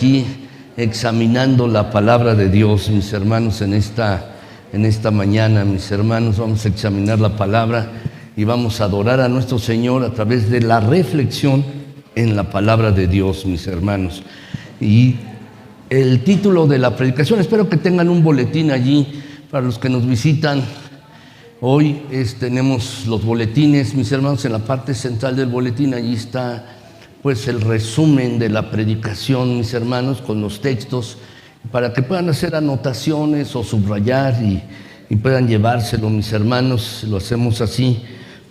aquí examinando la palabra de Dios, mis hermanos, en esta mañana. Mis hermanos, vamos a examinar la palabra y vamos a adorar a nuestro Señor a través de la reflexión en la palabra de Dios, mis hermanos. Y el título de la predicación, espero que tengan un boletín allí para los que nos visitan. Hoy tenemos los boletines, mis hermanos. En la parte central del boletín allí está pues el resumen de la predicación, mis hermanos, con los textos, para que puedan hacer anotaciones o subrayar y puedan llevárselo, mis hermanos. Lo hacemos así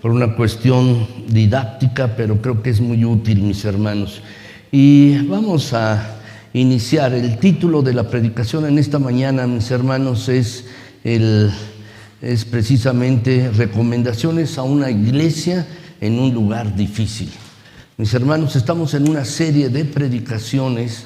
por una cuestión didáctica, pero creo que es muy útil, mis hermanos. Y vamos a iniciar. El título de la predicación en esta mañana, mis hermanos, es precisamente recomendaciones a una iglesia en un lugar difícil. Mis hermanos, estamos en una serie de predicaciones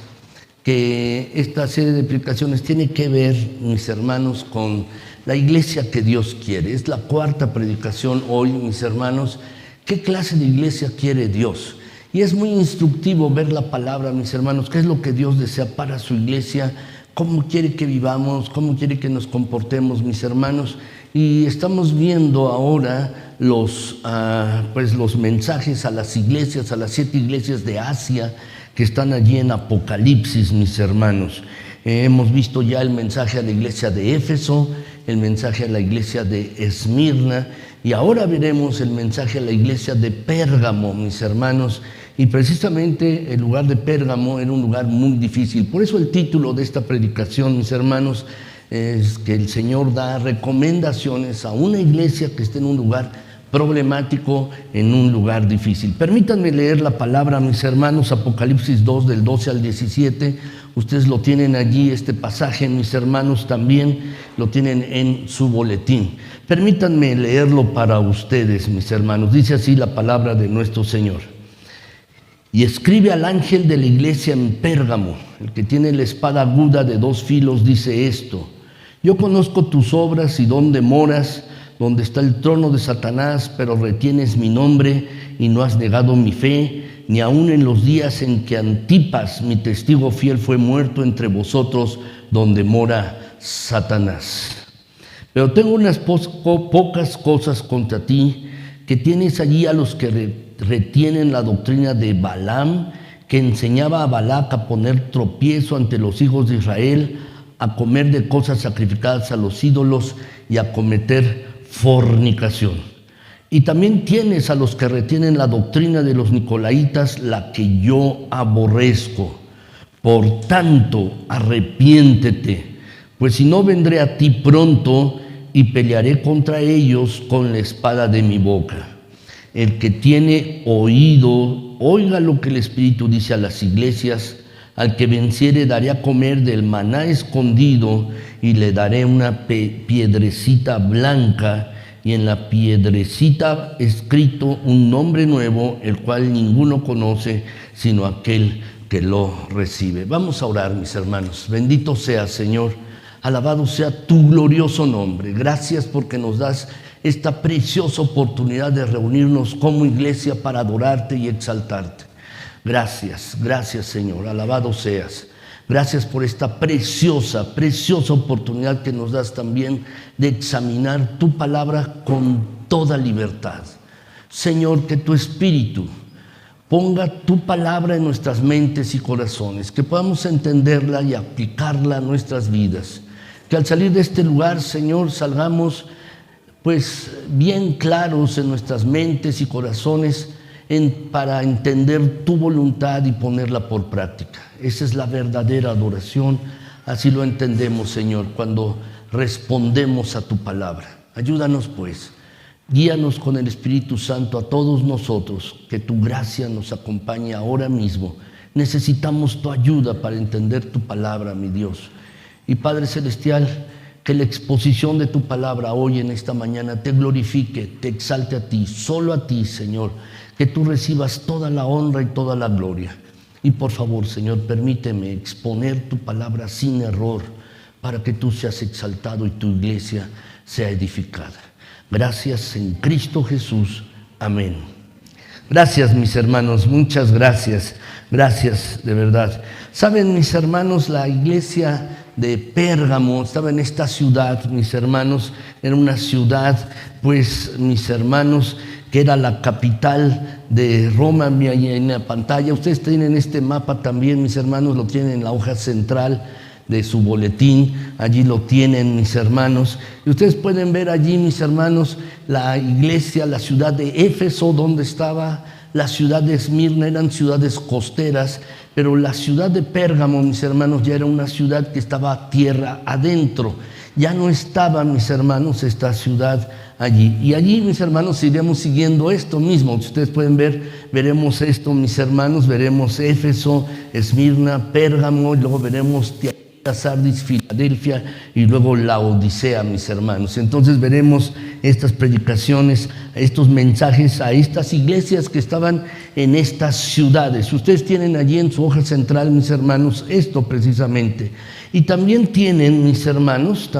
que esta serie de predicaciones tiene que ver, mis hermanos, con la iglesia que Dios quiere. Es la cuarta predicación hoy, mis hermanos. ¿Qué clase de iglesia quiere Dios? Y es muy instructivo ver la palabra, mis hermanos, qué es lo que Dios desea para su iglesia, cómo quiere que vivamos, cómo quiere que nos comportemos, mis hermanos. Y estamos viendo ahora los mensajes a las iglesias, a las 7 iglesias de Asia que están allí en Apocalipsis, mis hermanos. Hemos visto ya el mensaje a la iglesia de Éfeso, el mensaje a la iglesia de Esmirna, y ahora veremos el mensaje a la iglesia de Pérgamo, mis hermanos. Y precisamente el lugar de Pérgamo era un lugar muy difícil. Por eso el título de esta predicación, mis hermanos, es que el Señor da recomendaciones a una iglesia que esté en un lugar problemático, en un lugar difícil. Permítanme leer la palabra, mis hermanos, Apocalipsis 2, del 12 al 17. Ustedes lo tienen allí, este pasaje, mis hermanos, también lo tienen en su boletín. Permítanme leerlo para ustedes, mis hermanos. Dice así la palabra de nuestro Señor. Y escribe al ángel de la iglesia en Pérgamo, el que tiene la espada aguda de 2 filos, dice esto: yo conozco tus obras y dónde moras, donde está el trono de Satanás, pero retienes mi nombre y no has negado mi fe, ni aun en los días en que Antipas, mi testigo fiel, fue muerto entre vosotros, donde mora Satanás. Pero tengo unas pocas cosas contra ti, que tienes allí a los que retienen la doctrina de Balaam, que enseñaba a Balac a poner tropiezo ante los hijos de Israel, a comer de cosas sacrificadas a los ídolos y a cometer fornicación. Y también tienes a los que retienen la doctrina de los nicolaitas, la que yo aborrezco. Por tanto, arrepiéntete, pues si no, vendré a ti pronto y pelearé contra ellos con la espada de mi boca. El que tiene oído, oiga lo que el Espíritu dice a las iglesias. Al que venciere daré a comer del maná escondido, y le daré una piedrecita blanca, y en la piedrecita escrito un nombre nuevo, el cual ninguno conoce sino aquel que lo recibe. Vamos a orar, mis hermanos. Bendito sea, Señor, alabado sea tu glorioso nombre. Gracias porque nos das esta preciosa oportunidad de reunirnos como iglesia para adorarte y exaltarte. Gracias, gracias, Señor, alabado seas. Gracias por esta preciosa oportunidad que nos das también de examinar tu palabra con toda libertad. Señor, que tu Espíritu ponga tu palabra en nuestras mentes y corazones, que podamos entenderla y aplicarla a nuestras vidas. Que al salir de este lugar, Señor, salgamos pues bien claros en nuestras mentes y corazones para entender tu voluntad y ponerla por práctica. Esa es la verdadera adoración. Así lo entendemos, Señor, cuando respondemos a tu palabra. Ayúdanos, pues. Guíanos con el Espíritu Santo a todos nosotros. Que tu gracia nos acompañe ahora mismo. Necesitamos tu ayuda para entender tu palabra, mi Dios. Y Padre Celestial, que la exposición de tu palabra hoy en esta mañana te glorifique, te exalte a ti, solo a ti, Señor. Que tú recibas toda la honra y toda la gloria. Y por favor, Señor, permíteme exponer tu palabra sin error, para que tú seas exaltado y tu iglesia sea edificada. Gracias en Cristo Jesús. Amén. Gracias, mis hermanos, muchas gracias. Gracias, de verdad. Saben, mis hermanos, la iglesia de Pérgamo estaba en esta ciudad, mis hermanos, era una ciudad, pues, mis hermanos, que era la capital de Roma. Ahí en la pantalla, ustedes tienen este mapa también, mis hermanos, lo tienen en la hoja central de su boletín, allí lo tienen, mis hermanos, y ustedes pueden ver allí, mis hermanos, la iglesia, la ciudad de Éfeso, donde estaba la ciudad de Esmirna, eran ciudades costeras, pero la ciudad de Pérgamo, mis hermanos, ya era una ciudad que estaba tierra adentro, ya no estaba, mis hermanos, esta ciudad allí, y allí, mis hermanos, iremos siguiendo esto mismo. Si ustedes pueden ver, veremos esto, mis hermanos, veremos Éfeso, Esmirna, Pérgamo, y luego veremos Sardis, Filadelfia y luego Laodicea, mis hermanos. Entonces veremos estas predicaciones, estos mensajes a estas iglesias que estaban en estas ciudades. Ustedes tienen allí en su hoja central, mis hermanos, esto precisamente. Y también tienen, mis hermanos,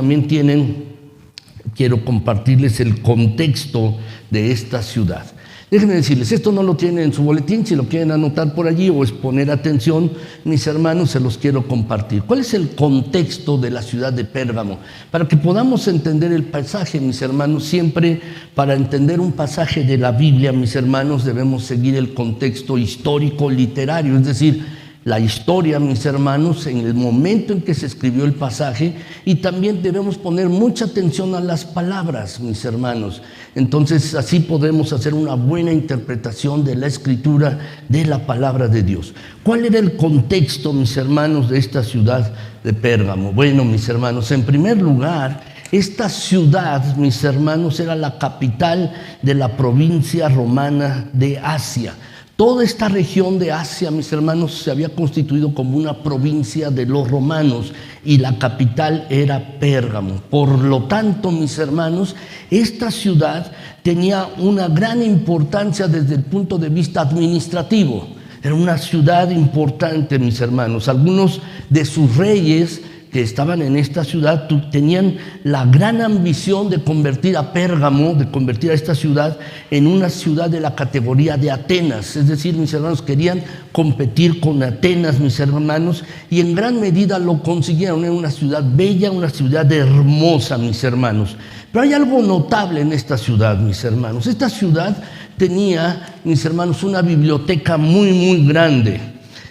quiero compartirles el contexto de esta ciudad. Déjenme decirles, esto no lo tienen en su boletín, si lo quieren anotar por allí o es poner atención, mis hermanos, se los quiero compartir. ¿Cuál es el contexto de la ciudad de Pérgamo? Para que podamos entender el pasaje, mis hermanos, siempre para entender un pasaje de la Biblia, mis hermanos, debemos seguir el contexto histórico literario, es decir, la historia, mis hermanos, en el momento en que se escribió el pasaje, y también debemos poner mucha atención a las palabras, mis hermanos. Entonces, así podemos hacer una buena interpretación de la escritura, de la palabra de Dios. ¿Cuál era el contexto, mis hermanos, de esta ciudad de Pérgamo? Bueno, mis hermanos, en primer lugar, esta ciudad, mis hermanos, era la capital de la provincia romana de Asia. Toda esta región de Asia, mis hermanos, se había constituido como una provincia de los romanos y la capital era Pérgamo. Por lo tanto, mis hermanos, esta ciudad tenía una gran importancia desde el punto de vista administrativo. Era una ciudad importante, mis hermanos. Algunos de sus reyes que estaban en esta ciudad tenían la gran ambición de convertir a Pérgamo, de convertir a esta ciudad en una ciudad de la categoría de Atenas. Es decir, mis hermanos, querían competir con Atenas, mis hermanos, y en gran medida lo consiguieron. Era una ciudad bella, una ciudad hermosa, mis hermanos. Pero hay algo notable en esta ciudad, mis hermanos. Esta ciudad tenía, mis hermanos, una biblioteca muy, muy grande.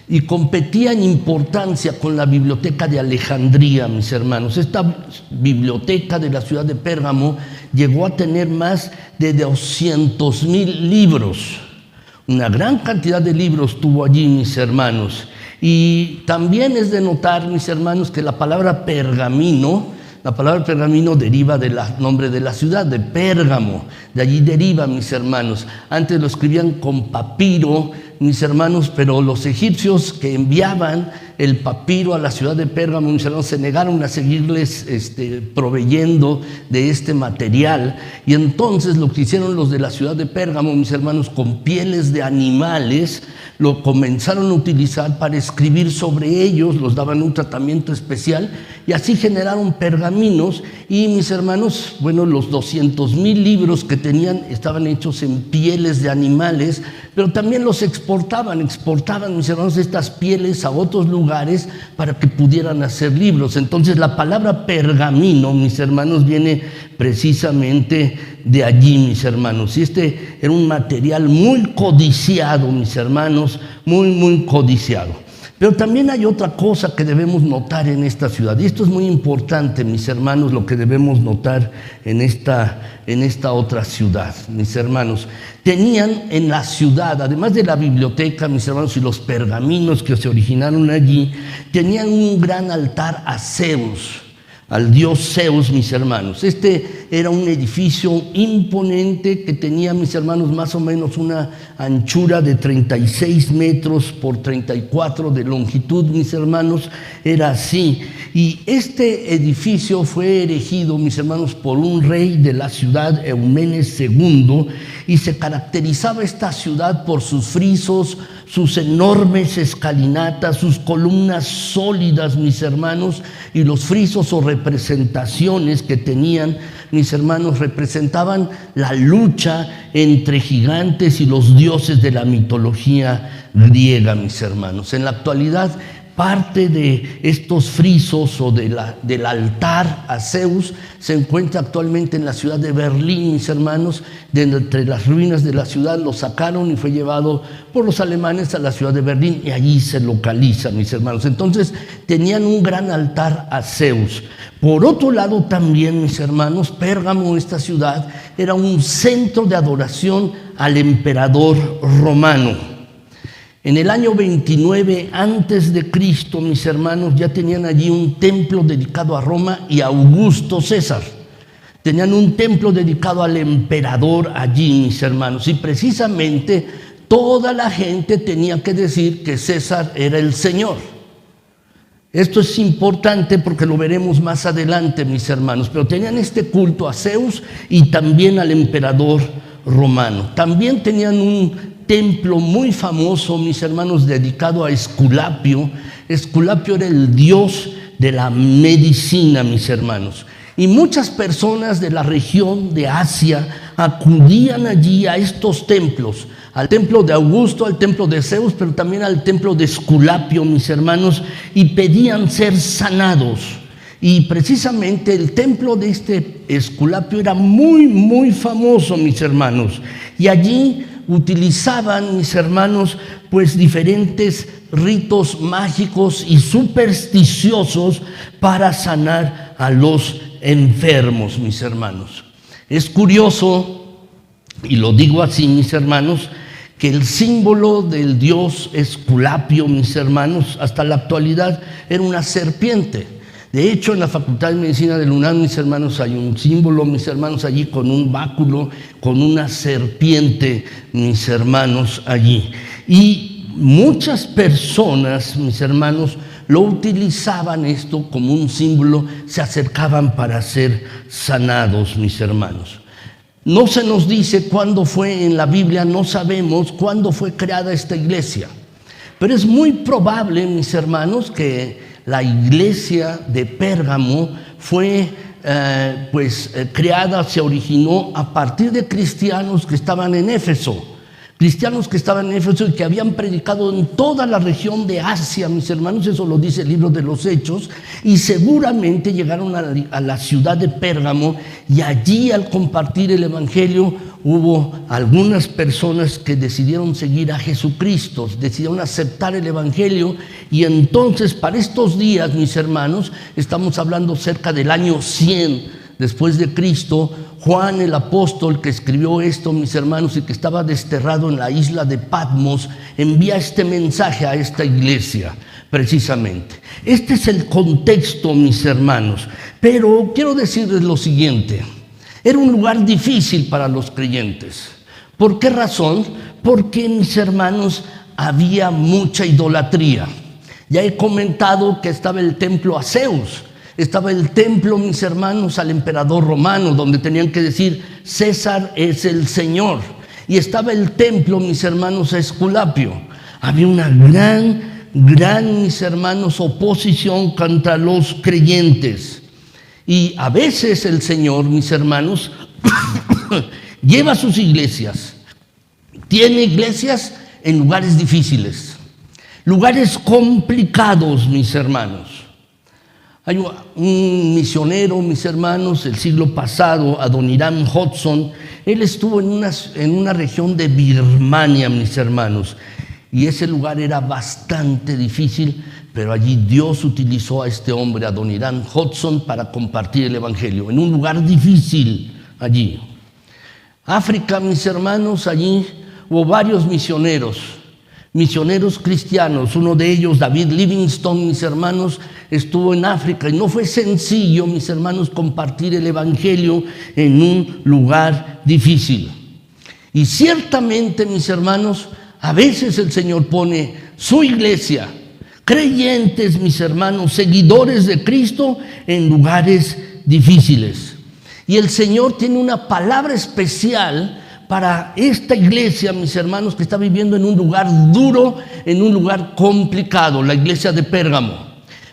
Y competía en importancia con la biblioteca de Alejandría, mis hermanos. Esta biblioteca de la ciudad de Pérgamo llegó a tener más de 200,000 libros. Una gran cantidad de libros tuvo allí, mis hermanos. Y también es de notar, mis hermanos, que la palabra pergamino deriva del nombre de la ciudad, de Pérgamo. De allí deriva, mis hermanos. Antes lo escribían con papiro, mis hermanos, pero los egipcios que enviaban el papiro a la ciudad de Pérgamo, mis hermanos, se negaron a seguirles proveyendo de este material. Y entonces lo que hicieron los de la ciudad de Pérgamo, mis hermanos, con pieles de animales, lo comenzaron a utilizar para escribir sobre ellos, los daban un tratamiento especial y así generaron pergaminos. Y mis hermanos, bueno, los 200,000 libros que tenían estaban hechos en pieles de animales, pero también los exportaban, mis hermanos, estas pieles a otros lugares para que pudieran hacer libros. Entonces la palabra pergamino, mis hermanos, viene precisamente de allí, mis hermanos. Y este era un material muy codiciado, mis hermanos, muy, muy codiciado. Pero también hay otra cosa que debemos notar en esta ciudad, y esto es muy importante, mis hermanos, lo que debemos notar en esta otra ciudad, mis hermanos. Tenían en la ciudad, además de la biblioteca, mis hermanos, y los pergaminos que se originaron allí, tenían un gran altar a Zeus, al dios Zeus, mis hermanos. Este era un edificio imponente que tenía, mis hermanos, más o menos una anchura de 36 metros por 34 de longitud, mis hermanos, era así. Y este edificio fue erigido, mis hermanos, por un rey de la ciudad, Eumenes II, y se caracterizaba esta ciudad por sus frisos, sus enormes escalinatas, sus columnas sólidas, mis hermanos, y los frisos o representaciones que tenían, mis hermanos, representaban la lucha entre gigantes y los dioses de la mitología griega, mis hermanos. En la actualidad, parte de estos frisos o del altar a Zeus se encuentra actualmente en la ciudad de Berlín, mis hermanos. De entre las ruinas de la ciudad lo sacaron y fue llevado por los alemanes a la ciudad de Berlín, y allí se localiza, mis hermanos. Entonces tenían un gran altar a Zeus. Por otro lado también, mis hermanos, Pérgamo, esta ciudad, era un centro de adoración al emperador romano. En el año 29 antes de Cristo, mis hermanos, ya tenían allí un templo dedicado a Roma y a Augusto César. Tenían un templo dedicado al emperador allí, mis hermanos. Y precisamente toda la gente tenía que decir que César era el Señor. Esto es importante porque lo veremos más adelante, mis hermanos. Pero tenían este culto a Zeus y también al emperador romano. También tenían un templo muy famoso, mis hermanos, dedicado a Esculapio. Esculapio era el dios de la medicina, mis hermanos. Y muchas personas de la región de Asia acudían allí a estos templos, al templo de Augusto, al templo de Zeus, pero también al templo de Esculapio, mis hermanos, y pedían ser sanados. Y precisamente el templo de este Esculapio era muy, muy famoso, mis hermanos. Y allí utilizaban, mis hermanos, pues diferentes ritos mágicos y supersticiosos para sanar a los enfermos, mis hermanos. Es curioso, y lo digo así, mis hermanos, que el símbolo del dios Esculapio, mis hermanos, hasta la actualidad era una serpiente. De hecho, en la Facultad de Medicina de la UNAM, mis hermanos, hay un símbolo, mis hermanos, allí con un báculo, con una serpiente, mis hermanos, allí. Y muchas personas, mis hermanos, lo utilizaban esto como un símbolo, se acercaban para ser sanados, mis hermanos. No se nos dice cuándo fue en la Biblia, no sabemos cuándo fue creada esta iglesia. Pero es muy probable, mis hermanos, que la iglesia de Pérgamo fue creada, se originó a partir de cristianos que estaban en Éfeso. Cristianos que estaban en Éfeso y que habían predicado en toda la región de Asia, mis hermanos, eso lo dice el libro de los Hechos, y seguramente llegaron a la ciudad de Pérgamo, y allí al compartir el evangelio hubo algunas personas que decidieron seguir a Jesucristo, decidieron aceptar el evangelio. Y entonces para estos días, mis hermanos, estamos hablando cerca del año 100 después de Cristo, Juan el apóstol, que escribió esto, mis hermanos, y que estaba desterrado en la isla de Patmos, envía este mensaje a esta iglesia, precisamente. Este es el contexto, mis hermanos. Pero quiero decirles lo siguiente: era un lugar difícil para los creyentes. ¿Por qué razón? Porque, mis hermanos, había mucha idolatría. Ya he comentado que estaba el templo a Zeus. Estaba el templo, mis hermanos, al emperador romano, donde tenían que decir César es el Señor. Y estaba el templo, mis hermanos, a Esculapio. Había una gran, mis hermanos, oposición contra los creyentes. Y a veces el Señor, mis hermanos, lleva sus iglesias. Tiene iglesias en lugares difíciles, lugares complicados, mis hermanos. Hay un misionero, mis hermanos, el siglo pasado, Adoniram Hudson. Él estuvo en una región de Birmania, mis hermanos, y ese lugar era bastante difícil, pero allí Dios utilizó a este hombre, Adoniram Hudson, para compartir el evangelio, en un lugar difícil allí. África, mis hermanos, allí hubo varios misioneros cristianos. Uno de ellos, David Livingstone, mis hermanos, estuvo en África, y no fue sencillo, mis hermanos, compartir el evangelio en un lugar difícil. Y ciertamente, mis hermanos, a veces el Señor pone su iglesia, creyentes, mis hermanos, seguidores de Cristo, en lugares difíciles. Y el Señor tiene una palabra especial para esta iglesia, mis hermanos, que está viviendo en un lugar duro, en un lugar complicado, la iglesia de Pérgamo.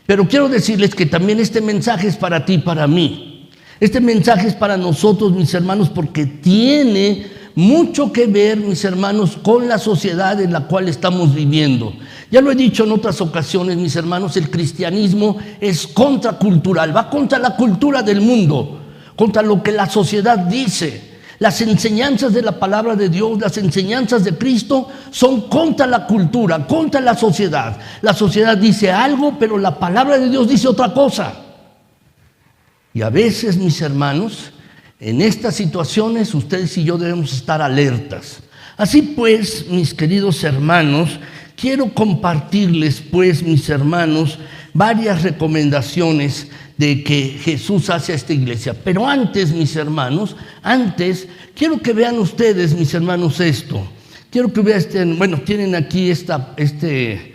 Pero quiero decirles que también este mensaje es para ti y para mí. Este mensaje es para nosotros, mis hermanos, porque tiene mucho que ver, mis hermanos, con la sociedad en la cual estamos viviendo. Ya lo he dicho en otras ocasiones, mis hermanos, el cristianismo es contracultural, va contra la cultura del mundo, contra lo que la sociedad dice. Las enseñanzas de la palabra de Dios, las enseñanzas de Cristo son contra la cultura, contra la sociedad. La sociedad dice algo, pero la palabra de Dios dice otra cosa. Y a veces, mis hermanos, en estas situaciones ustedes y yo debemos estar alertas. Así pues, mis queridos hermanos, quiero compartirles, pues, mis hermanos, varias recomendaciones de que Jesús hace a esta iglesia. Pero antes, mis hermanos, quiero que vean ustedes, mis hermanos, esto. Quiero que vean, tienen aquí este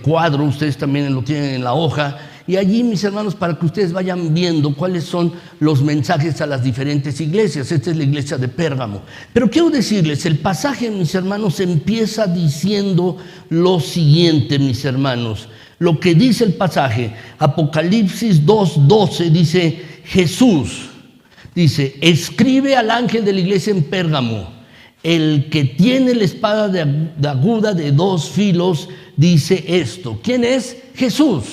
cuadro, ustedes también lo tienen en la hoja. Y allí, mis hermanos, para que ustedes vayan viendo cuáles son los mensajes a las diferentes iglesias. Esta es la iglesia de Pérgamo. Pero quiero decirles, el pasaje, mis hermanos, empieza diciendo lo siguiente, mis hermanos. Lo que dice el pasaje, Apocalipsis 2:12, dice Jesús, dice, escribe al ángel de la iglesia en Pérgamo, el que tiene la espada de aguda de 2 filos, dice esto. ¿Quién es? Jesús.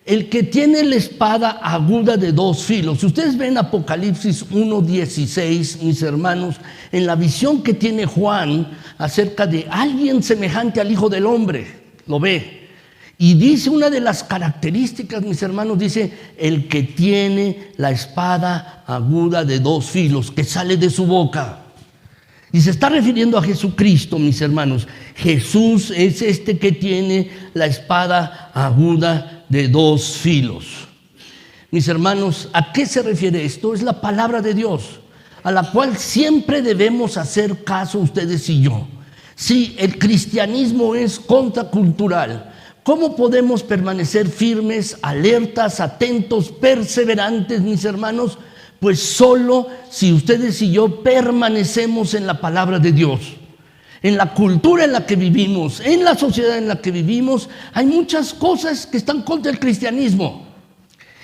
El que tiene la espada aguda de 2 filos. Si ustedes ven Apocalipsis 1:16, mis hermanos, en la visión que tiene Juan acerca de alguien semejante al Hijo del Hombre, lo ve. Y dice una de las características, mis hermanos, dice, el que tiene la espada aguda de 2 filos, que sale de su boca. Y se está refiriendo a Jesucristo, mis hermanos. Jesús es este que tiene la espada aguda de 2 filos. Mis hermanos, ¿a qué se refiere esto? Es la palabra de Dios, a la cual siempre debemos hacer caso ustedes y yo. Si el cristianismo es contracultural, ¿cómo podemos permanecer firmes, alertas, atentos, perseverantes, mis hermanos? Pues solo si ustedes y yo permanecemos en la palabra de Dios. En la cultura en la que vivimos, en la sociedad en la que vivimos, hay muchas cosas que están contra el cristianismo.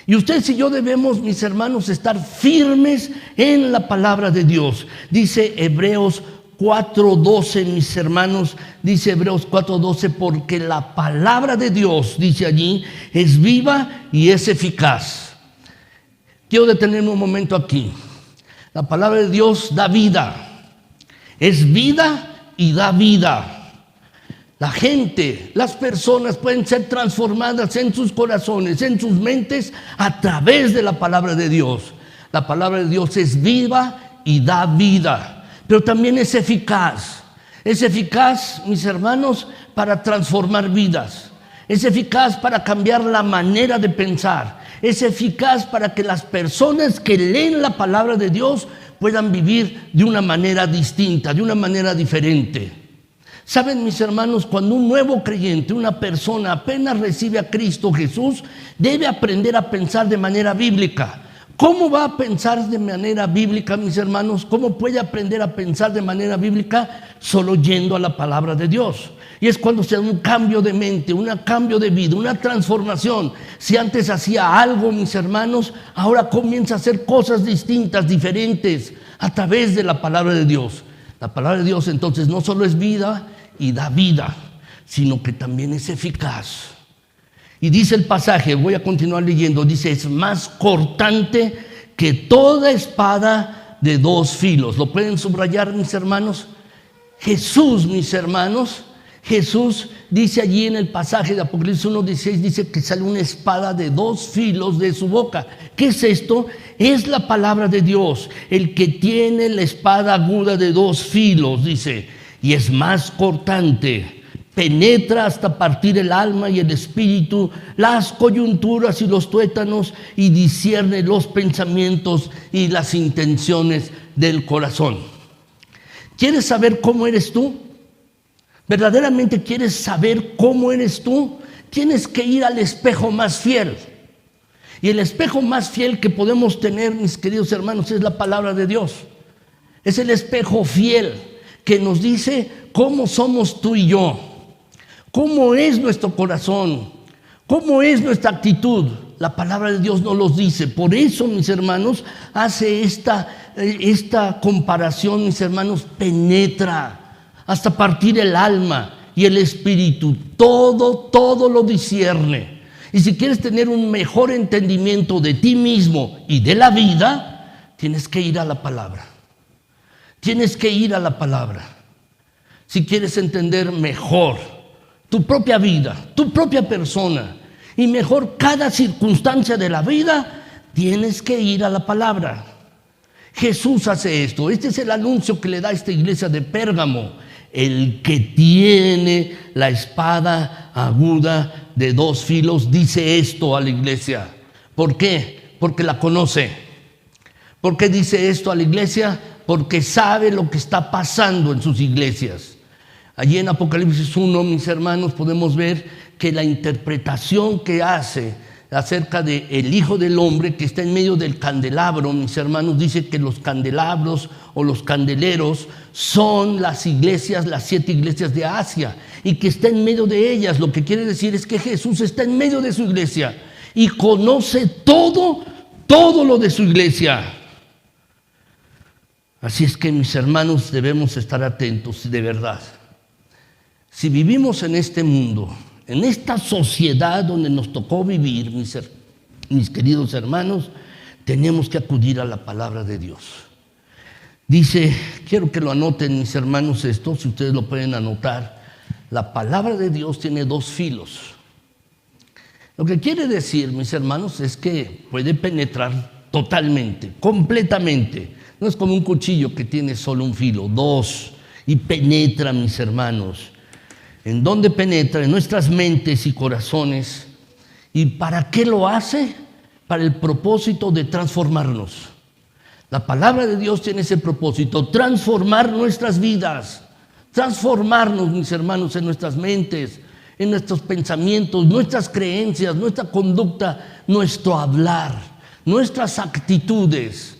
Y ustedes y yo debemos, mis hermanos, estar firmes en la palabra de Dios. Dice Hebreos 4:12, mis hermanos, dice Hebreos 4:12, porque la palabra de Dios, dice allí, es viva y es eficaz. Quiero detenerme un momento aquí. La palabra de Dios da vida, es vida y da vida. La gente, las personas pueden ser transformadas en sus corazones, en sus mentes, a través de la palabra de Dios. La palabra de Dios es viva y da vida, pero también es eficaz. Es eficaz, mis hermanos, para transformar vidas. Es eficaz para cambiar la manera de pensar. Es eficaz para que las personas que leen la palabra de Dios puedan vivir de una manera distinta, de una manera diferente. Saben, mis hermanos, cuando un nuevo creyente, una persona apenas recibe a Cristo Jesús, debe aprender a pensar de manera bíblica. ¿Cómo va a pensar de manera bíblica, mis hermanos? ¿Cómo puede aprender a pensar de manera bíblica? Solo yendo a la palabra de Dios. Y es cuando se da un cambio de mente, un cambio de vida, una transformación. Si antes hacía algo, mis hermanos, ahora comienza a hacer cosas distintas, diferentes, a través de la palabra de Dios. La palabra de Dios entonces no solo es vida y da vida, sino que también es eficaz. Y dice el pasaje, voy a continuar leyendo, dice, es más cortante que toda espada de 2 filos. ¿Lo pueden subrayar, mis hermanos? Jesús, mis hermanos, Jesús dice allí en el pasaje de Apocalipsis 1:16, dice que sale una espada de 2 filos de su boca. ¿Qué es esto? Es la palabra de Dios. El que tiene la espada aguda de 2 filos, dice, y es más cortante, penetra hasta partir el alma y el espíritu, las coyunturas y los tuétanos, y discierne los pensamientos y las intenciones del corazón. ¿Quieres saber cómo eres tú? ¿Verdaderamente quieres saber cómo eres tú? Tienes que ir al espejo más fiel. Y el espejo más fiel que podemos tener, mis queridos hermanos, es la palabra de Dios. Es el espejo fiel que nos dice cómo somos tú y yo, cómo es nuestro corazón, ¿Cómo es nuestra actitud? La palabra de Dios nos los dice. Por eso, mis hermanos, hace esta comparación, mis hermanos, penetra hasta partir el alma y el espíritu. Todo lo discierne. Y si quieres tener un mejor entendimiento de ti mismo y de la vida, tienes que ir a la palabra. Tienes que ir a la palabra. Si quieres entender mejor tu propia vida, tu propia persona y mejor cada circunstancia de la vida, tienes que ir a la palabra. Jesús hace esto. Este es el anuncio que le da a esta iglesia de Pérgamo. El que tiene la espada aguda de 2 filos dice esto a la iglesia. ¿Por qué? Porque la conoce. ¿Por qué dice esto a la iglesia? Porque sabe lo que está pasando en sus iglesias. Allí en Apocalipsis 1, mis hermanos, podemos ver que la interpretación que hace acerca del Hijo del Hombre que está en medio del candelabro, mis hermanos, dice que los candelabros o los candeleros son las iglesias, las 7 iglesias de Asia, y que está en medio de ellas. Lo que quiere decir es que Jesús está en medio de su iglesia y conoce todo lo de su iglesia. Así es que, mis hermanos, debemos estar atentos de verdad. Si vivimos en este mundo, en esta sociedad donde nos tocó vivir, mis queridos hermanos, tenemos que acudir a la palabra de Dios. Dice, quiero que lo anoten, mis hermanos, esto, si ustedes lo pueden anotar. La palabra de Dios tiene 2 filos. Lo que quiere decir, mis hermanos, es que puede penetrar totalmente, completamente. No es como un cuchillo que tiene solo un filo, 2, y penetra, mis hermanos. ¿En dónde penetra? En nuestras mentes y corazones. ¿Y para qué lo hace? Para el propósito de transformarnos. La palabra de Dios tiene ese propósito, transformar nuestras vidas, transformarnos, mis hermanos, en nuestras mentes, en nuestros pensamientos, nuestras creencias, nuestra conducta, nuestro hablar, nuestras actitudes.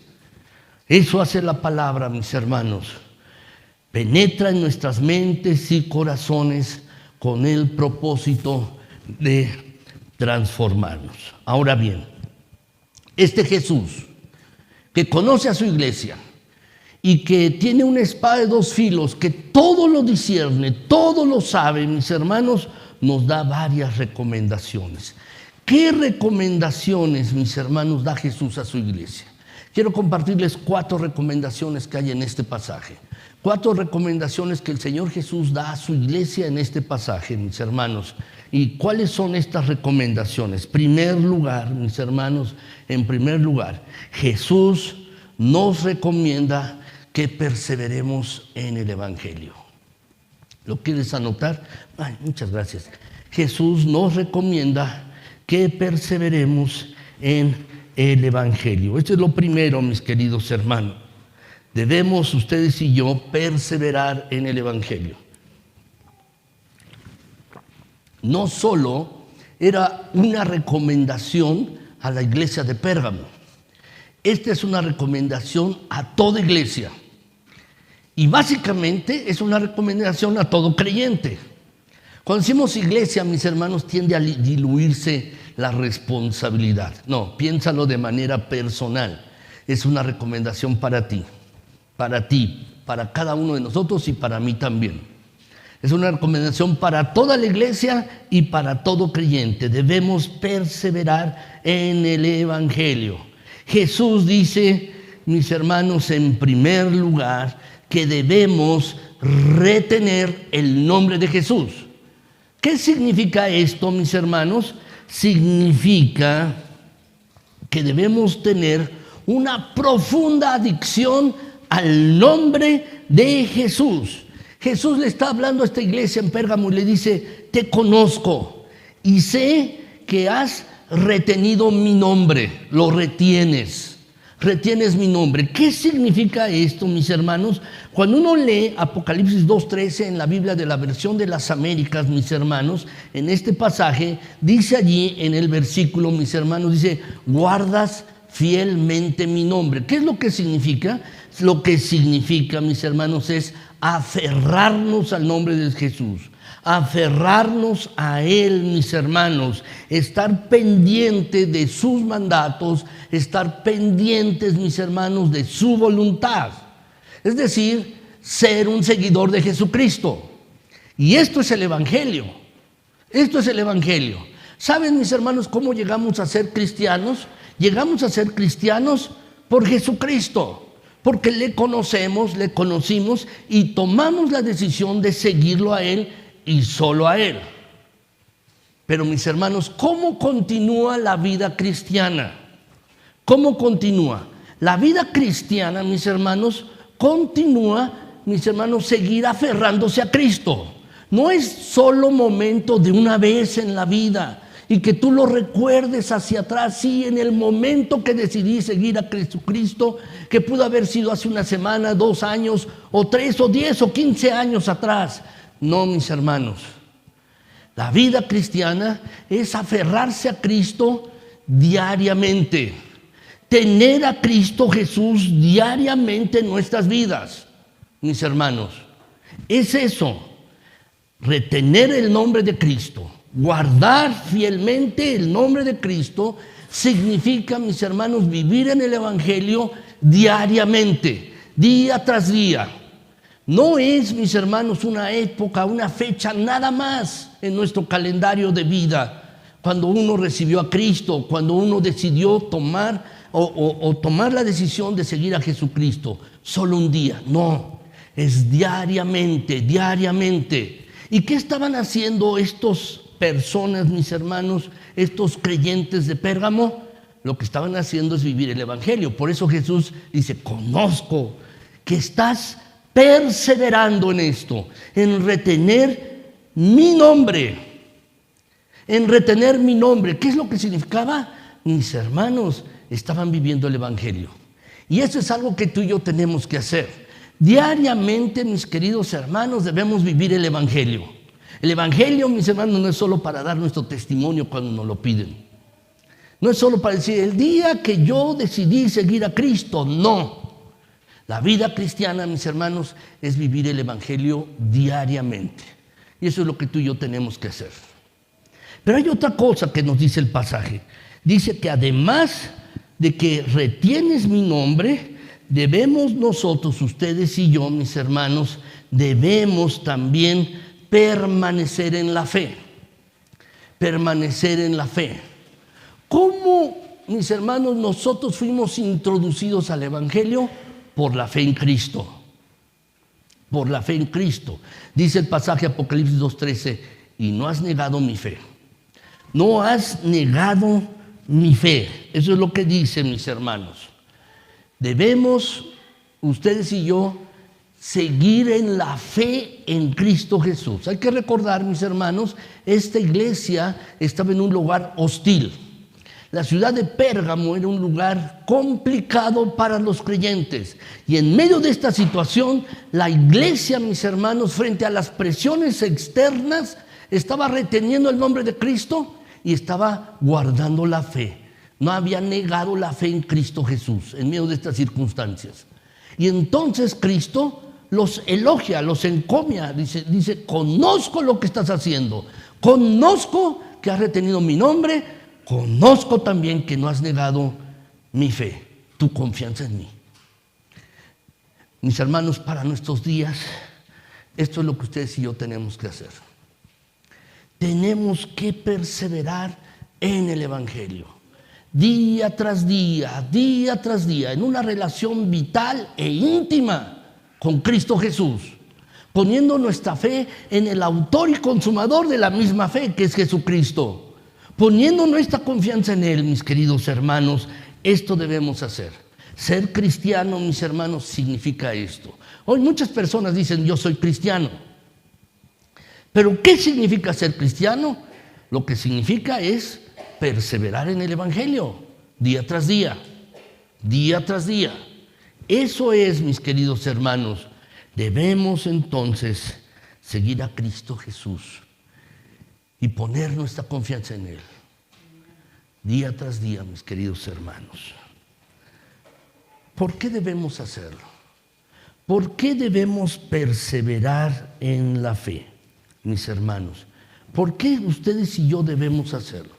Eso hace la palabra, mis hermanos. Penetra en nuestras mentes y corazones con el propósito de transformarnos. Ahora bien, este Jesús que conoce a su iglesia y que tiene una espada de 2 filos, que todo lo discierne, todo lo sabe, mis hermanos, nos da varias recomendaciones. ¿Qué recomendaciones, mis hermanos, da Jesús a su iglesia? Quiero compartirles 4 recomendaciones que hay en este pasaje. 4 recomendaciones que el Señor Jesús da a su iglesia en este pasaje, mis hermanos. ¿Y cuáles son estas recomendaciones? Primer lugar, mis hermanos, en primer lugar, Jesús nos recomienda que perseveremos en el Evangelio. ¿Lo quieres anotar? Ay, muchas gracias. Jesús nos recomienda que perseveremos en el Evangelio. Esto es lo primero, mis queridos hermanos. Debemos, ustedes y yo, perseverar en el Evangelio. No solo era una recomendación a la iglesia de Pérgamo. Esta es una recomendación a toda iglesia. Y básicamente es una recomendación a todo creyente. Cuando decimos iglesia, mis hermanos, tiende a diluirse la responsabilidad. No, piénsalo de manera personal. Es una recomendación para ti, para cada uno de nosotros y para mí también. Es una recomendación para toda la iglesia y para todo creyente. Debemos perseverar en el Evangelio. Jesús dice, mis hermanos, en primer lugar, que debemos retener el nombre de Jesús. ¿Qué significa esto, mis hermanos? Significa que debemos tener una profunda adicción al nombre de Jesús. Jesús le está hablando a esta iglesia en Pérgamo y le dice, te conozco y sé que has retenido mi nombre, lo retienes mi nombre. ¿Qué significa esto, mis hermanos? Cuando uno lee Apocalipsis 2:13 en la Biblia de la versión de las Américas, mis hermanos, en este pasaje, dice allí en el versículo, mis hermanos, dice, guardas fielmente mi nombre. ¿Qué es lo que significa? Lo que significa, mis hermanos, es aferrarnos al nombre de Jesús, aferrarnos a Él, mis hermanos, estar pendiente de sus mandatos, estar pendientes, mis hermanos, de su voluntad. Es decir, ser un seguidor de Jesucristo. Y esto es el Evangelio. Esto es el Evangelio. ¿Saben, mis hermanos, cómo llegamos a ser cristianos? Llegamos a ser cristianos por Jesucristo. Porque le conocemos, le conocimos y tomamos la decisión de seguirlo a Él y solo a Él. Pero, mis hermanos, ¿cómo continúa la vida cristiana? ¿Cómo continúa? La vida cristiana, mis hermanos, continúa, mis hermanos, seguir aferrándose a Cristo. No es solo momento de una vez en la vida y que tú lo recuerdes hacia atrás, sí, en el momento que decidí seguir a Jesucristo, que pudo haber sido hace una semana, 2 años, o 3, o 10, o 15 años atrás. No, mis hermanos, la vida cristiana es aferrarse a Cristo diariamente, tener a Cristo Jesús diariamente en nuestras vidas, mis hermanos. Es eso, retener el nombre de Cristo, guardar fielmente el nombre de Cristo, significa, mis hermanos, vivir en el Evangelio diariamente, día tras día. No es, mis hermanos, una época, una fecha nada más en nuestro calendario de vida. Cuando uno recibió a Cristo, cuando uno decidió tomar tomar la decisión de seguir a Jesucristo, solo un día. No, es diariamente, diariamente. ¿Y qué estaban haciendo estas personas, mis hermanos, estos creyentes de Pérgamo? Lo que estaban haciendo es vivir el Evangelio. Por eso Jesús dice: conozco que estás perseverando en esto, en retener mi nombre, en retener mi nombre. ¿Qué es lo que significaba? Mis hermanos estaban viviendo el Evangelio. Y eso es algo que tú y yo tenemos que hacer. Diariamente, mis queridos hermanos, debemos vivir el Evangelio. El Evangelio, mis hermanos, no es solo para dar nuestro testimonio cuando nos lo piden. No es solo para decir, el día que yo decidí seguir a Cristo. No. La vida cristiana, mis hermanos, es vivir el Evangelio diariamente. Y eso es lo que tú y yo tenemos que hacer. Pero hay otra cosa que nos dice el pasaje. Dice que además de que retienes mi nombre, debemos nosotros, ustedes y yo, mis hermanos, debemos también permanecer en la fe. Permanecer en la fe. ¿Cómo, mis hermanos, nosotros fuimos introducidos al Evangelio? Por la fe en Cristo. Por la fe en Cristo. Dice el pasaje Apocalipsis 2:13, y no has negado mi fe. No has negado mi fe. Eso es lo que dice, mis hermanos. Debemos, ustedes y yo, seguir en la fe en Cristo Jesús. Hay que recordar, mis hermanos, esta iglesia estaba en un lugar hostil. La ciudad de Pérgamo era un lugar complicado para los creyentes. Y en medio de esta situación, la iglesia, mis hermanos, frente a las presiones externas, estaba reteniendo el nombre de Cristo y estaba guardando la fe. No había negado la fe en Cristo Jesús en medio de estas circunstancias. Y entonces Cristo los elogia, los encomia, dice, conozco lo que estás haciendo, conozco que has retenido mi nombre, conozco también que no has negado mi fe, tu confianza en mí. Mis hermanos, para nuestros días, esto es lo que ustedes y yo tenemos que hacer. Tenemos que perseverar en el Evangelio, día tras día, en una relación vital e íntima con Cristo Jesús, poniendo nuestra fe en el autor y consumador de la misma fe, que es Jesucristo. Poniendo nuestra confianza en Él, mis queridos hermanos, esto debemos hacer. Ser cristiano, mis hermanos, significa esto. Hoy muchas personas dicen, yo soy cristiano. Pero ¿qué significa ser cristiano? Lo que significa es perseverar en el Evangelio, día tras día, día tras día. Eso es, mis queridos hermanos. Debemos entonces seguir a Cristo Jesús y poner nuestra confianza en Él, día tras día, mis queridos hermanos. ¿Por qué debemos hacerlo? ¿Por qué debemos perseverar en la fe? mis hermanos. ¿Por qué ustedes y yo debemos hacerlo?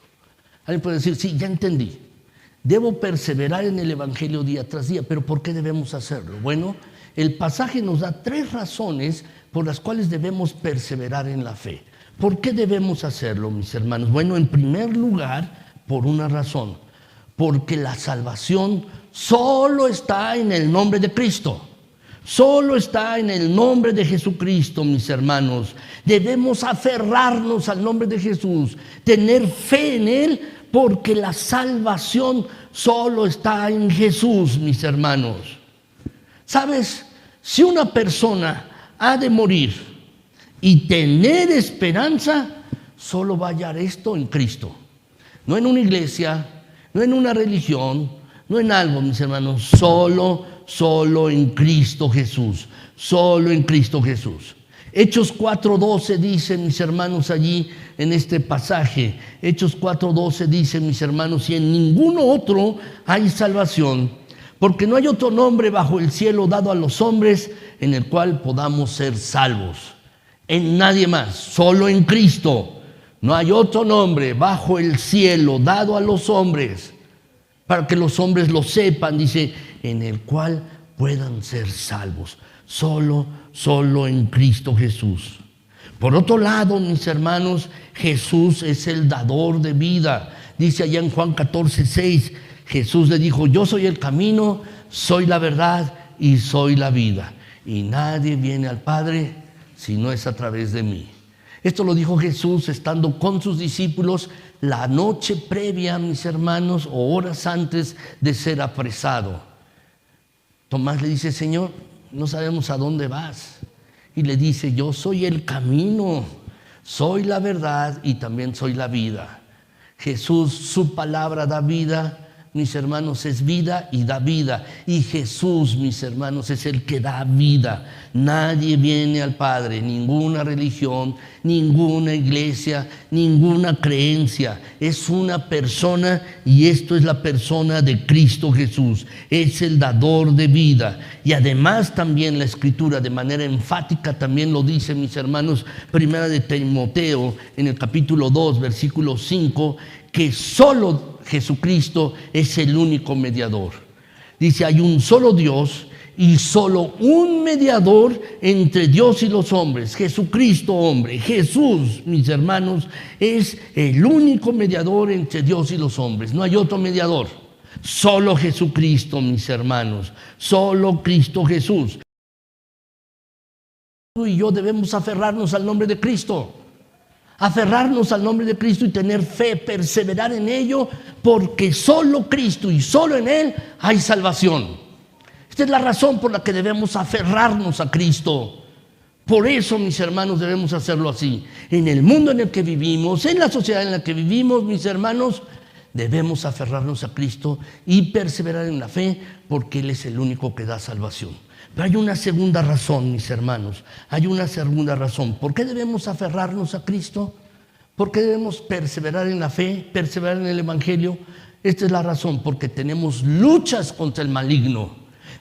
Alguien puede decir, sí, ya entendí. Debo perseverar en el Evangelio día tras día, pero ¿por qué debemos hacerlo? Bueno, el pasaje nos da 3 razones por las cuales debemos perseverar en la fe. ¿Por qué debemos hacerlo, mis hermanos? Bueno, en primer lugar, por una razón. Porque la salvación solo está en el nombre de Cristo. Solo está en el nombre de Jesucristo, mis hermanos. Debemos aferrarnos al nombre de Jesús, tener fe en Él, porque la salvación solo está en Jesús, mis hermanos. ¿Sabes? Si una persona ha de morir y tener esperanza, solo va a hallar esto en Cristo. No en una iglesia, no en una religión, no en algo, mis hermanos, solo en Cristo Jesús, solo en Cristo Jesús. Hechos 4:12 dice, mis hermanos, allí en este pasaje, Hechos 4:12 dice, mis hermanos, y en ninguno otro hay salvación, porque no hay otro nombre bajo el cielo dado a los hombres en el cual podamos ser salvos. En nadie más, solo en Cristo. No hay otro nombre bajo el cielo dado a los hombres, para que los hombres lo sepan, dice, en el cual puedan ser salvos. Solo en Cristo Jesús. Por otro lado, mis hermanos, Jesús es el dador de vida. Dice allá en Juan 14:6, Jesús le dijo, yo soy el camino, soy la verdad y soy la vida. Y nadie viene al Padre si no es a través de mí. Esto lo dijo Jesús estando con sus discípulos la noche previa, mis hermanos, o horas antes de ser apresado. Tomás le dice, Señor, no sabemos a dónde vas. Y le dice, yo soy el camino, soy la verdad y también soy la vida. Jesús, su palabra da vida, mis hermanos, es vida y da vida. Y Jesús, mis hermanos, es el que da vida. Nadie viene al Padre, ninguna religión, ninguna iglesia, ninguna creencia. Es una persona y esto es la persona de Cristo Jesús. Es el dador de vida. Y además también la Escritura de manera enfática también lo dice, mis hermanos, primera de Timoteo en el capítulo 2, versículo 5, que solo Jesucristo es el único mediador. Dice, hay un solo Dios y solo un mediador entre Dios y los hombres, Jesucristo hombre. Jesús, mis hermanos, es el único mediador entre Dios y los hombres. No hay otro mediador. Solo Jesucristo, mis hermanos. Solo Cristo Jesús. Tú y yo debemos aferrarnos al nombre de Cristo. Aferrarnos al nombre de Cristo y tener fe, perseverar en ello, porque solo Cristo y solo en Él hay salvación. Esta es la razón por la que debemos aferrarnos a Cristo. Por eso, mis hermanos, debemos hacerlo así. En el mundo en el que vivimos, en la sociedad en la que vivimos, mis hermanos, debemos aferrarnos a Cristo y perseverar en la fe, porque Él es el único que da salvación. Pero hay una segunda razón, mis hermanos, hay una segunda razón. ¿Por qué debemos aferrarnos a Cristo? ¿Por qué debemos perseverar en la fe, perseverar en el Evangelio? Esta es la razón, porque tenemos luchas contra el maligno.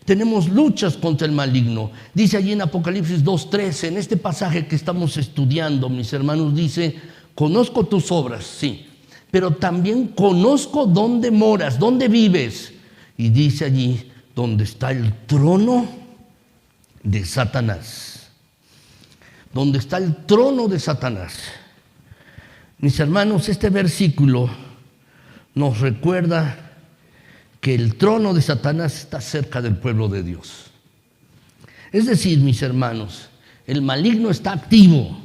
Tenemos luchas contra el maligno. Dice allí en Apocalipsis 2:13, en este pasaje que estamos estudiando, mis hermanos, dice, conozco tus obras, sí, pero también conozco dónde moras, dónde vives. Y dice allí, donde está el trono de Satanás. Donde está el trono de Satanás. Mis hermanos, este versículo nos recuerda que el trono de Satanás está cerca del pueblo de Dios. Es decir, mis hermanos, el maligno está activo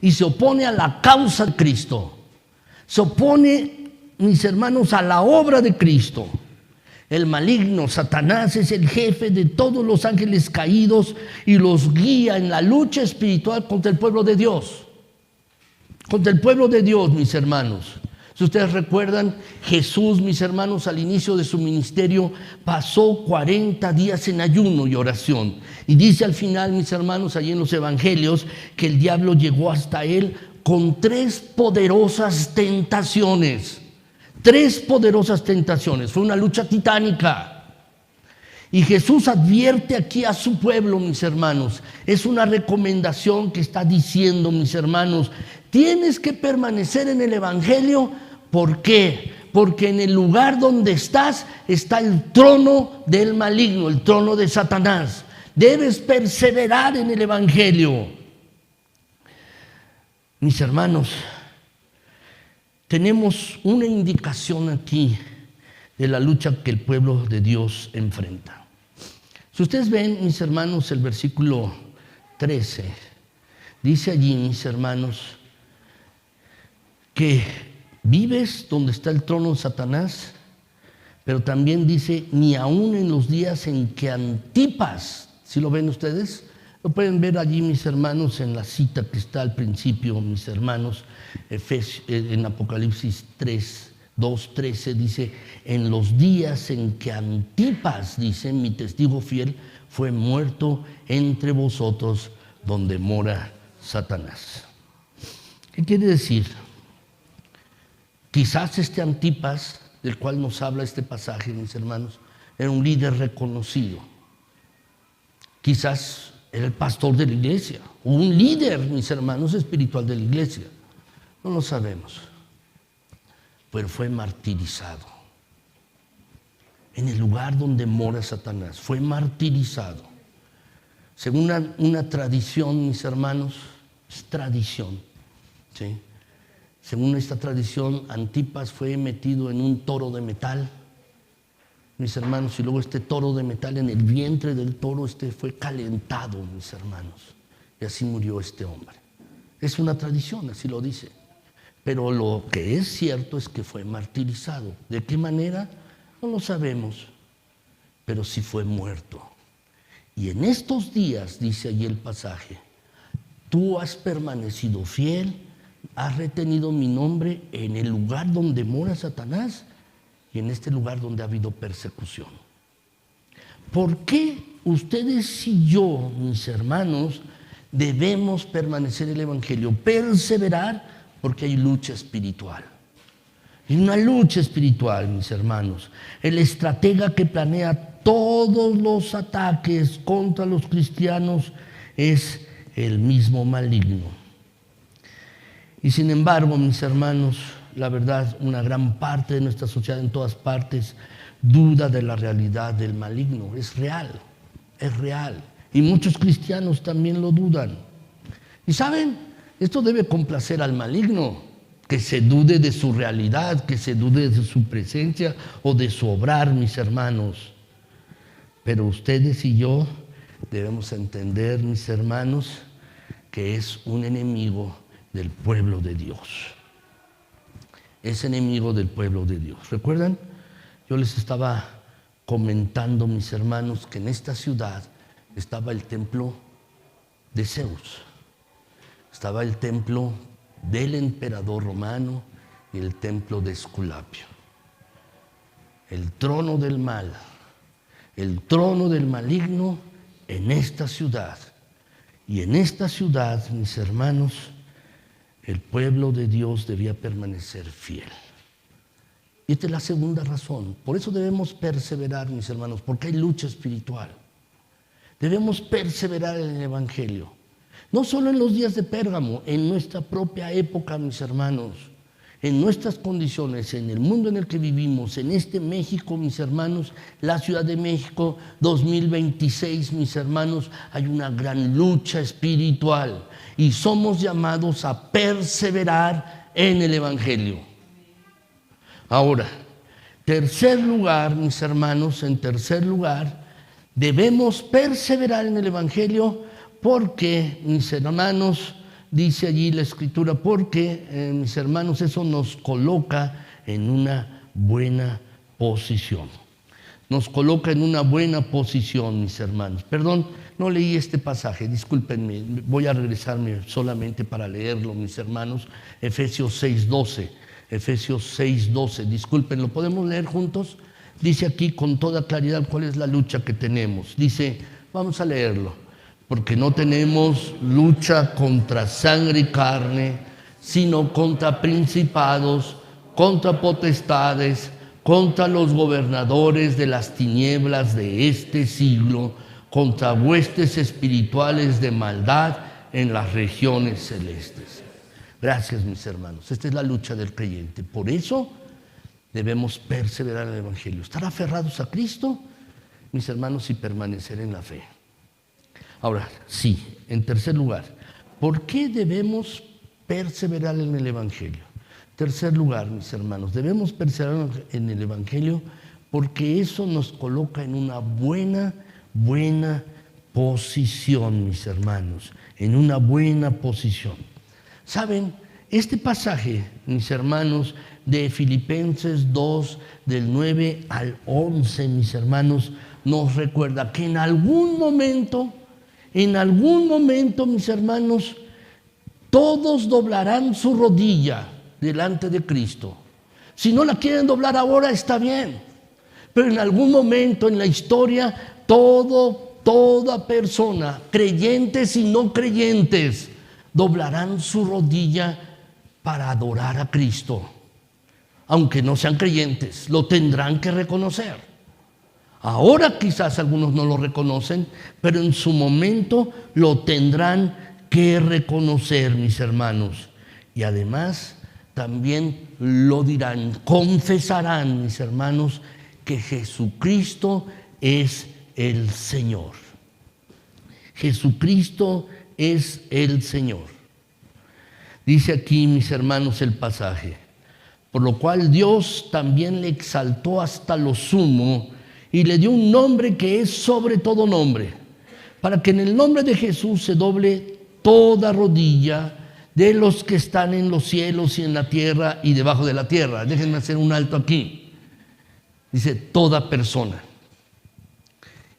y se opone a la causa de Cristo. Se opone, mis hermanos, a la obra de Cristo. El maligno, Satanás, es el jefe de todos los ángeles caídos y los guía en la lucha espiritual contra el pueblo de Dios. Contra el pueblo de Dios, mis hermanos. Si ustedes recuerdan, Jesús, mis hermanos, al inicio de su ministerio pasó 40 días en ayuno y oración. Y dice al final, mis hermanos, allí en los evangelios, que el diablo llegó hasta él con 3 poderosas tentaciones. 3 poderosas tentaciones. Fue una lucha titánica. Y Jesús advierte aquí a su pueblo, mis hermanos. Es una recomendación que está diciendo, mis hermanos, tienes que permanecer en el Evangelio. ¿Por qué? Porque en el lugar donde estás está el trono del maligno, el trono de Satanás. Debes perseverar en el Evangelio. Mis hermanos, tenemos una indicación aquí de la lucha que el pueblo de Dios enfrenta. Si ustedes ven, mis hermanos, el versículo 13, dice allí, mis hermanos, que vives donde está el trono de Satanás, pero también dice, ni aún en los días en que Antipas, ¿sí lo ven ustedes? Lo pueden ver allí, mis hermanos, en la cita que está al principio, mis hermanos, en Apocalipsis 2:13 dice, en los días en que Antipas, dice, mi testigo fiel, fue muerto entre vosotros donde mora Satanás. ¿Qué quiere decir? Quizás este Antipas, del cual nos habla este pasaje, mis hermanos, era un líder reconocido. Quizás era el pastor de la iglesia, o un líder, mis hermanos, espiritual de la iglesia. No lo sabemos. Pero fue martirizado. En el lugar donde mora Satanás, fue martirizado. Según una tradición, mis hermanos, es tradición, ¿sí? Según esta tradición, Antipas fue metido en un toro de metal, mis hermanos, y luego este toro de metal, en el vientre del toro, fue calentado, mis hermanos, y así murió este hombre. Es una tradición, así lo dice. Pero lo que es cierto es que fue martirizado. ¿De qué manera? No lo sabemos, pero sí fue muerto. Y en estos días, dice allí el pasaje, tú has permanecido fiel, has retenido mi nombre en el lugar donde mora Satanás y en este lugar donde ha habido persecución. ¿Por qué ustedes y yo, mis hermanos, debemos permanecer en el Evangelio? Perseverar, porque hay lucha espiritual. Y una lucha espiritual, mis hermanos. El estratega que planea todos los ataques contra los cristianos es el mismo maligno. Y sin embargo, mis hermanos, la verdad, una gran parte de nuestra sociedad en todas partes duda de la realidad del maligno. Es real, es real. Y muchos cristianos también lo dudan. Y ¿saben? Esto debe complacer al maligno, que se dude de su realidad, que se dude de su presencia o de su obrar, mis hermanos. Pero ustedes y yo debemos entender, mis hermanos, que es un enemigo del pueblo de Dios. Es enemigo del pueblo de Dios. ¿Recuerdan? Yo les estaba comentando, mis hermanos, que en esta ciudad estaba el templo de Zeus. Estaba el templo del emperador romano y el templo de Esculapio. El trono del mal, el trono del maligno en esta ciudad. Y en esta ciudad, mis hermanos, el pueblo de Dios debía permanecer fiel. Y esta es la segunda razón. Por eso debemos perseverar, mis hermanos, porque hay lucha espiritual. Debemos perseverar en el Evangelio. No solo en los días de Pérgamo, en nuestra propia época, mis hermanos, en nuestras condiciones, en el mundo en el que vivimos, en este México, mis hermanos, la Ciudad de México 2026, mis hermanos, hay una gran lucha espiritual y somos llamados a perseverar en el Evangelio. Ahora, tercer lugar, mis hermanos, en tercer lugar, debemos perseverar en el Evangelio porque, mis hermanos, dice allí la Escritura, porque, mis hermanos, eso nos coloca en una buena posición. Nos coloca en una buena posición, mis hermanos. Perdón, no leí este pasaje, discúlpenme, voy a regresarme solamente para leerlo, mis hermanos. Efesios 6:12, Efesios 6:12, disculpen, ¿lo podemos leer juntos? Dice aquí con toda claridad cuál es la lucha que tenemos. Dice, vamos a leerlo. Porque no tenemos lucha contra sangre y carne, sino contra principados, contra potestades, contra los gobernadores de las tinieblas de este siglo, contra huestes espirituales de maldad en las regiones celestes. Gracias, mis hermanos. Esta es la lucha del creyente. Por eso debemos perseverar en el Evangelio, estar aferrados a Cristo, mis hermanos, y permanecer en la fe. Ahora, sí, en tercer lugar, ¿por qué debemos perseverar en el Evangelio? Tercer lugar, mis hermanos, debemos perseverar en el Evangelio porque eso nos coloca en una buena posición, mis hermanos, en una buena posición. ¿Saben? Este pasaje, mis hermanos, de Filipenses 2, del 9 al 11, mis hermanos, nos recuerda que en algún momento, mis hermanos, todos doblarán su rodilla delante de Cristo. Si no la quieren doblar ahora, está bien. Pero en algún momento en la historia, toda persona, creyentes y no creyentes, doblarán su rodilla para adorar a Cristo. Aunque no sean creyentes, lo tendrán que reconocer. Ahora quizás algunos no lo reconocen, pero en su momento lo tendrán que reconocer, mis hermanos. Y además también lo dirán, confesarán, mis hermanos, que Jesucristo es el Señor. Jesucristo es el Señor. Dice aquí, mis hermanos, el pasaje: por lo cual Dios también le exaltó hasta lo sumo y le dio un nombre que es sobre todo nombre, para que en el nombre de Jesús se doble toda rodilla de los que están en los cielos y en la tierra y debajo de la tierra. Déjenme hacer un alto aquí. Dice toda persona.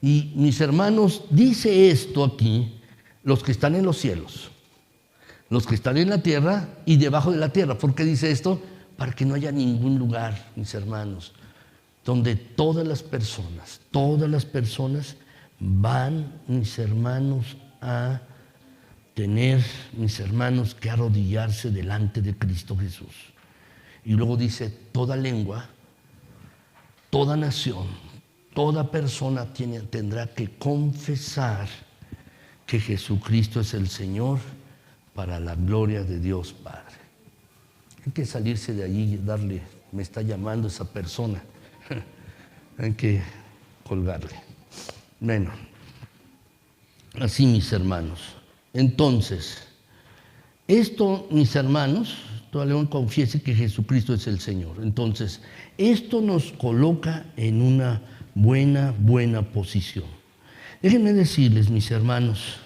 Y mis hermanos, dice esto aquí: los que están en los cielos, los que están en la tierra y debajo de la tierra. ¿Por qué dice esto? Para que no haya ningún lugar, mis hermanos, donde todas las personas van, mis hermanos, a tener, mis hermanos, que arrodillarse delante de Cristo Jesús. Y luego dice toda lengua, toda nación, toda persona tendrá que confesar que Jesucristo es el Señor, para la gloria de Dios Padre. Hay que salirse de allí y darle, me está llamando esa persona. Hay que colgarle. Bueno, así, mis hermanos. Entonces, esto, mis hermanos, todo león confiese que Jesucristo es el Señor. Entonces, esto nos coloca en una buena posición. Déjenme decirles, mis hermanos,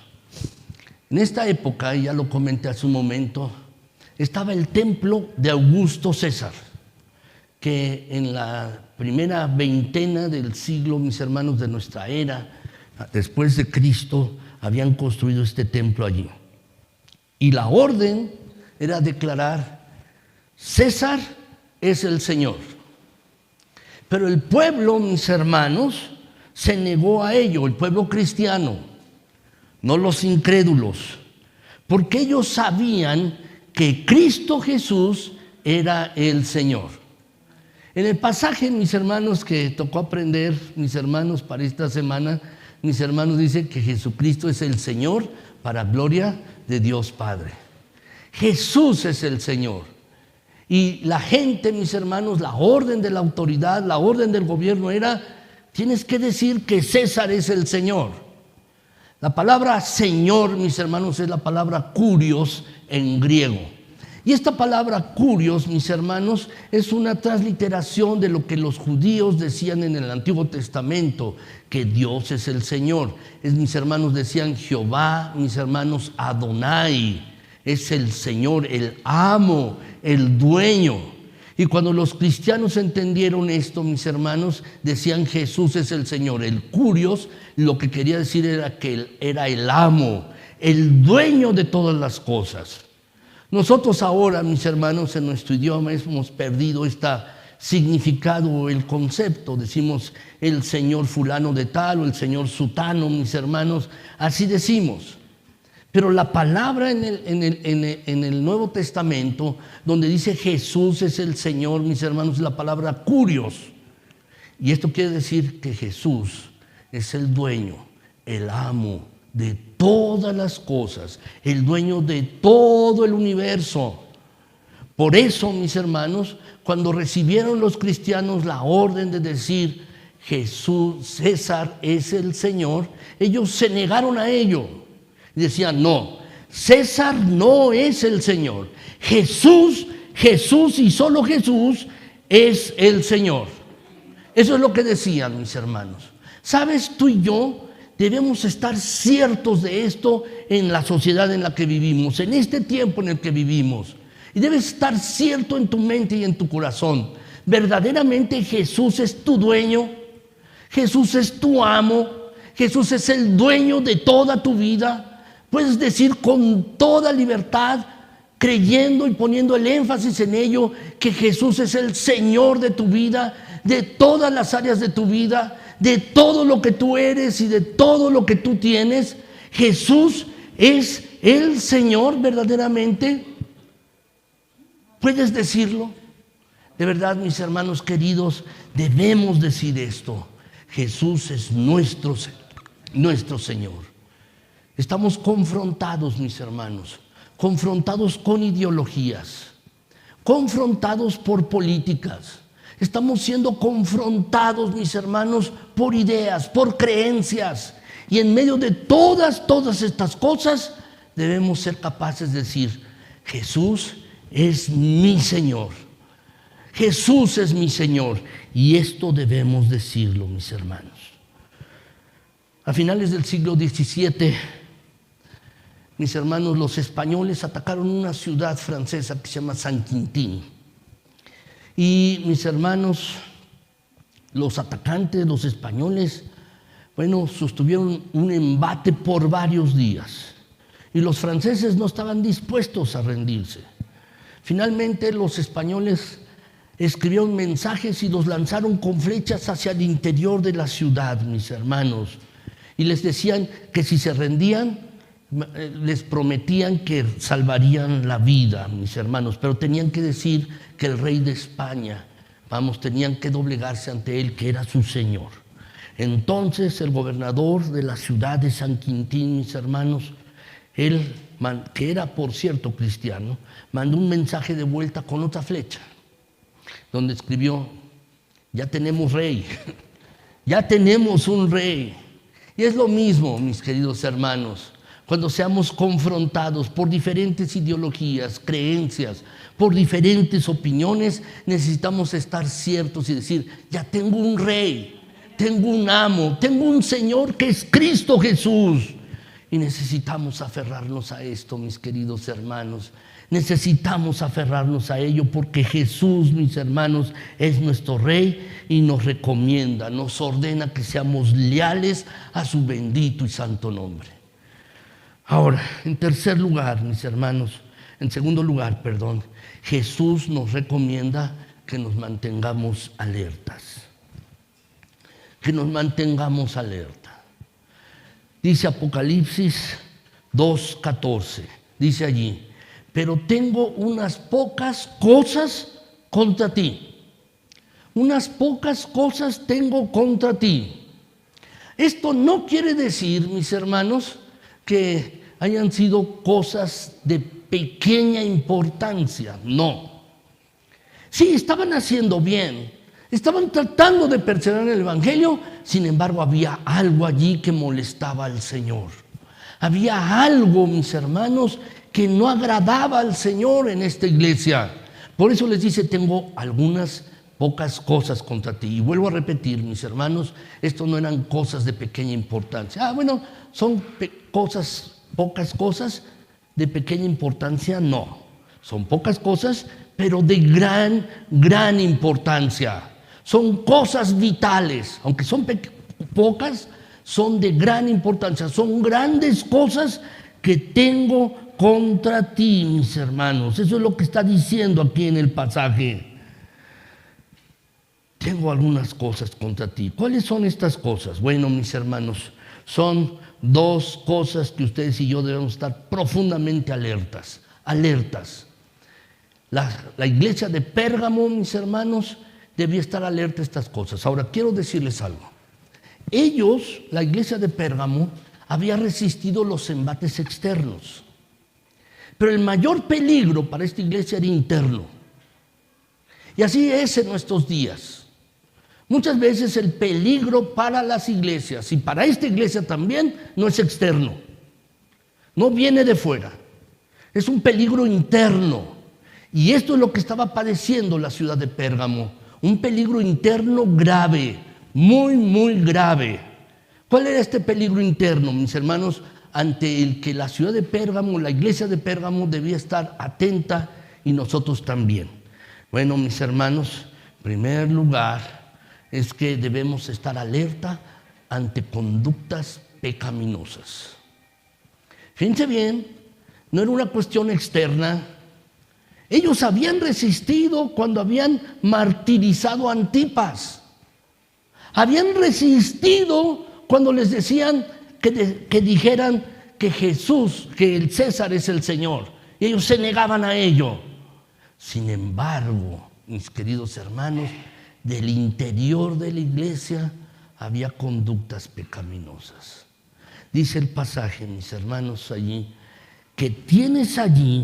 en esta época, ya lo comenté hace un momento, estaba el templo de Augusto César, que en la primera veintena del siglo, mis hermanos, de nuestra era, después de Cristo, habían construido este templo allí. Y la orden era declarar: César es el Señor. Pero el pueblo, mis hermanos, se negó a ello, el pueblo cristiano, no los incrédulos, porque ellos sabían que Cristo Jesús era el Señor. En el pasaje, mis hermanos, que tocó aprender, mis hermanos, para esta semana, mis hermanos, dice que Jesucristo es el Señor para gloria de Dios Padre. Jesús es el Señor. Y la gente, mis hermanos, la orden de la autoridad, la orden del gobierno era: tienes que decir que César es el Señor. La palabra Señor, mis hermanos, es la palabra kurios en griego. Y esta palabra kurios, mis hermanos, es una transliteración de lo que los judíos decían en el Antiguo Testamento, que Dios es el Señor. Mis hermanos, decían Jehová, mis hermanos, Adonai, es el Señor, el amo, el dueño. Y cuando los cristianos entendieron esto, mis hermanos, decían Jesús es el Señor. El kurios, lo que quería decir era que Él era el amo, el dueño de todas las cosas. Nosotros ahora, mis hermanos, en nuestro idioma hemos perdido este significado o el concepto. Decimos el señor fulano de tal o el señor sutano, mis hermanos, así decimos. Pero la palabra en el Nuevo Testamento, donde dice Jesús es el Señor, mis hermanos, es la palabra kurios. Y esto quiere decir que Jesús es el dueño, el amo de todas las cosas, el dueño de todo el universo. Por eso, mis hermanos, cuando recibieron los cristianos la orden de decir Jesús, César es el Señor, ellos se negaron a ello. Y decían, no, César no es el Señor. Jesús y solo Jesús es el Señor. Eso es lo que decían, mis hermanos. ¿Sabes? Tú y yo debemos estar ciertos de esto en la sociedad en la que vivimos, en este tiempo en el que vivimos. Y debes estar cierto en tu mente y en tu corazón. Verdaderamente Jesús es tu dueño, Jesús es tu amo, Jesús es el dueño de toda tu vida. Puedes decir con toda libertad, creyendo y poniendo el énfasis en ello, que Jesús es el Señor de tu vida, de todas las áreas de tu vida, de todo lo que tú eres y de todo lo que tú tienes. Jesús es el Señor verdaderamente. ¿Puedes decirlo? De verdad, mis hermanos queridos, debemos decir esto. Jesús es nuestro Señor. Estamos confrontados, mis hermanos, confrontados con ideologías, confrontados por políticas. Estamos siendo confrontados, mis hermanos, por ideas, por creencias. Y en medio de todas estas cosas, debemos ser capaces de decir, Jesús es mi Señor. Jesús es mi Señor. Y esto debemos decirlo, mis hermanos. A finales del siglo XVII, mis hermanos, los españoles atacaron una ciudad francesa que se llama San Quintín. Y mis hermanos, los atacantes, los españoles, sostuvieron un embate por varios días. Y los franceses no estaban dispuestos a rendirse. Finalmente los españoles escribieron mensajes y los lanzaron con flechas hacia el interior de la ciudad, mis hermanos. Y les decían que si se rendían, les prometían que salvarían la vida, mis hermanos, pero tenían que decir que el rey de España, tenían que doblegarse ante él, que era su señor. Entonces el gobernador de la ciudad de San Quintín, mis hermanos, él, que era por cierto cristiano, mandó un mensaje de vuelta con otra flecha, donde escribió, ya tenemos rey, ya tenemos un rey. Y es lo mismo, mis queridos hermanos, cuando seamos confrontados por diferentes ideologías, creencias, por diferentes opiniones, necesitamos estar ciertos y decir, ya tengo un rey, tengo un amo, tengo un Señor que es Cristo Jesús. Y necesitamos aferrarnos a esto, mis queridos hermanos. Necesitamos aferrarnos a ello porque Jesús, mis hermanos, es nuestro Rey y nos recomienda, nos ordena que seamos leales a su bendito y santo nombre. Ahora, en segundo lugar, Jesús nos recomienda que nos mantengamos alertas. Que nos mantengamos alerta. Dice Apocalipsis 2:14, dice allí, pero tengo unas pocas cosas contra ti. Unas pocas cosas tengo contra ti. Esto no quiere decir, mis hermanos, que hayan sido cosas de pequeña importancia. No. Sí, estaban haciendo bien. Estaban tratando de perseverar en el Evangelio. Sin embargo, había algo allí que molestaba al Señor. Había algo, mis hermanos, que no agradaba al Señor en esta iglesia. Por eso les dice, tengo algunas pocas cosas contra ti. Y vuelvo a repetir, mis hermanos, esto no eran cosas de pequeña importancia. Son pocas cosas de pequeña importancia, no. Son pocas cosas, pero de gran importancia. Son cosas vitales, aunque son pocas, son de gran importancia. Son grandes cosas que tengo contra ti, mis hermanos. Eso es lo que está diciendo aquí en el pasaje. Tengo algunas cosas contra ti. ¿Cuáles son estas cosas? Bueno, mis hermanos, son dos cosas que ustedes y yo debemos estar profundamente alertas. La iglesia de Pérgamo, mis hermanos, debía estar alerta a estas cosas. Ahora, quiero decirles algo. Ellos, la iglesia de Pérgamo, había resistido los embates externos. Pero el mayor peligro para esta iglesia era interno. Y así es en nuestros días. Muchas veces el peligro para las iglesias, y para esta iglesia también, no es externo. No viene de fuera. Es un peligro interno. Y esto es lo que estaba padeciendo la ciudad de Pérgamo. Un peligro interno grave, muy, muy grave. ¿Cuál era este peligro interno, mis hermanos? Ante el que la ciudad de Pérgamo, la iglesia de Pérgamo debía estar atenta y nosotros también. Bueno, mis hermanos, en primer lugar es que debemos estar alerta ante conductas pecaminosas. Fíjense bien, no era una cuestión externa. Ellos habían resistido cuando habían martirizado a Antipas. Habían resistido cuando les decían que dijeran que Jesús, que el César es el Señor. Y ellos se negaban a ello. Sin embargo, mis queridos hermanos, del interior de la iglesia había conductas pecaminosas. Dice el pasaje, mis hermanos, allí, que tienes allí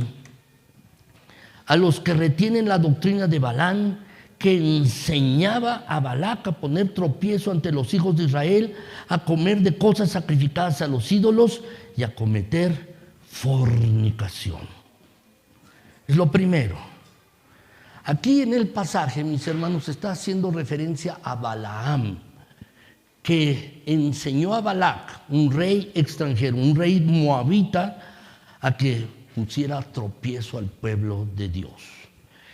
a los que retienen la doctrina de Balaam, que enseñaba a Balac a poner tropiezo ante los hijos de Israel, a comer de cosas sacrificadas a los ídolos y a cometer fornicación. Es lo primero. Aquí en el pasaje, mis hermanos, está haciendo referencia a Balaam, que enseñó a Balac, un rey extranjero, un rey moabita, a que pusiera tropiezo al pueblo de Dios.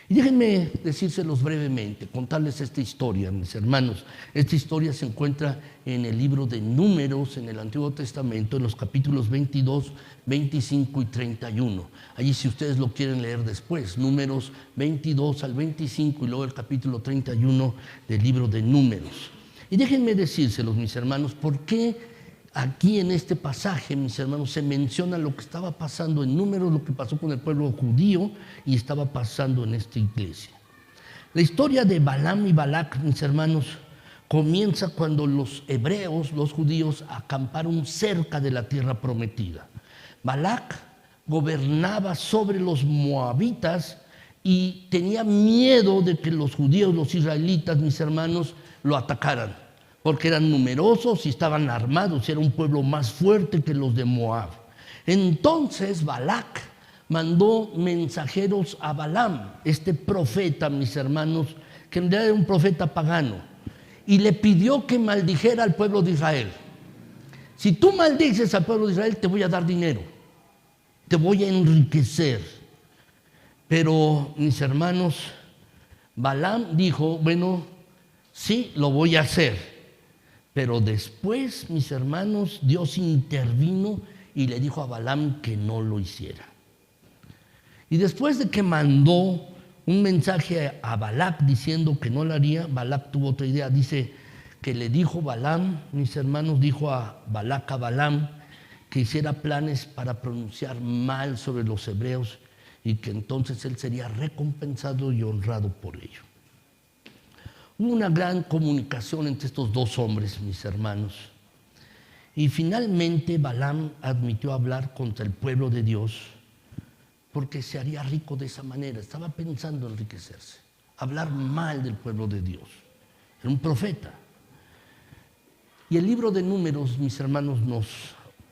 Y déjenme decírselos brevemente, contarles esta historia, mis hermanos. Esta historia se encuentra en el libro de Números, en el Antiguo Testamento, en los capítulos 22, 25 y 31. Allí, si ustedes lo quieren leer después, Números 22 al 25 y luego el capítulo 31 del libro de Números. Y déjenme decírselos, mis hermanos, ¿por qué aquí en este pasaje, mis hermanos, se menciona lo que estaba pasando en Números, lo que pasó con el pueblo judío y estaba pasando en esta iglesia? La historia de Balaam y Balac, mis hermanos, comienza cuando los hebreos, los judíos, acamparon cerca de la tierra prometida. Balac gobernaba sobre los moabitas y tenía miedo de que los judíos, los israelitas, mis hermanos, lo atacaran, porque eran numerosos y estaban armados, era un pueblo más fuerte que los de Moab. Entonces Balac mandó mensajeros a Balaam, este profeta, mis hermanos, que en realidad era un profeta pagano, y le pidió que maldijera al pueblo de Israel. Si tú maldices al pueblo de Israel, te voy a dar dinero, te voy a enriquecer. Pero, mis hermanos, Balaam dijo, bueno, sí, lo voy a hacer. Pero después, mis hermanos, Dios intervino y le dijo a Balaam que no lo hiciera. Y después de que mandó un mensaje a Balac diciendo que no lo haría, Balac tuvo otra idea. Dice que le dijo Balaam, mis hermanos, dijo a Balac a Balaam que hiciera planes para pronunciar mal sobre los hebreos y que entonces él sería recompensado y honrado por ello. Hubo una gran comunicación entre estos dos hombres, mis hermanos. Y finalmente Balaam admitió hablar contra el pueblo de Dios porque se haría rico de esa manera. Estaba pensando en enriquecerse, hablar mal del pueblo de Dios. Era un profeta. Y el libro de Números, mis hermanos, nos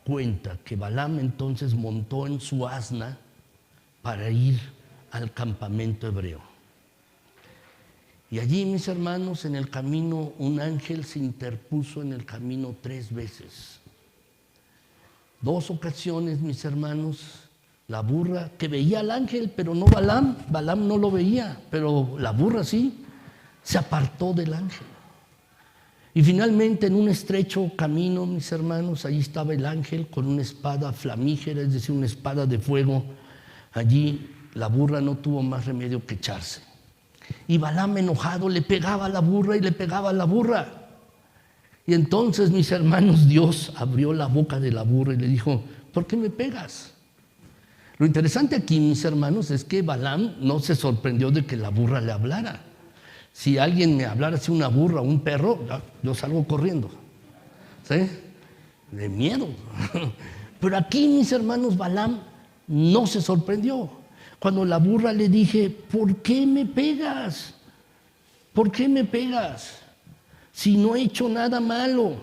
cuenta que Balaam entonces montó en su asna para ir al campamento hebreo. Y allí, mis hermanos, en el camino, un ángel se interpuso en el camino 3 veces. 2 ocasiones, mis hermanos, la burra, que veía al ángel, pero no Balaam. Balaam no lo veía, pero la burra sí, se apartó del ángel. Y finalmente, en un estrecho camino, mis hermanos, allí estaba el ángel con una espada flamígera, es decir, una espada de fuego. Allí la burra no tuvo más remedio que echarse. Y Balaam, enojado, le pegaba a la burra y le pegaba a la burra. Y entonces, mis hermanos, Dios abrió la boca de la burra y le dijo: ¿por qué me pegas? Lo interesante aquí, mis hermanos, es que Balaam no se sorprendió de que la burra le hablara. Si alguien me hablara así, una burra o un perro, yo salgo corriendo, ¿sí? De miedo. Pero aquí, mis hermanos, Balaam no se sorprendió. Cuando la burra le dije: ¿por qué me pegas? ¿Por qué me pegas? Si no he hecho nada malo.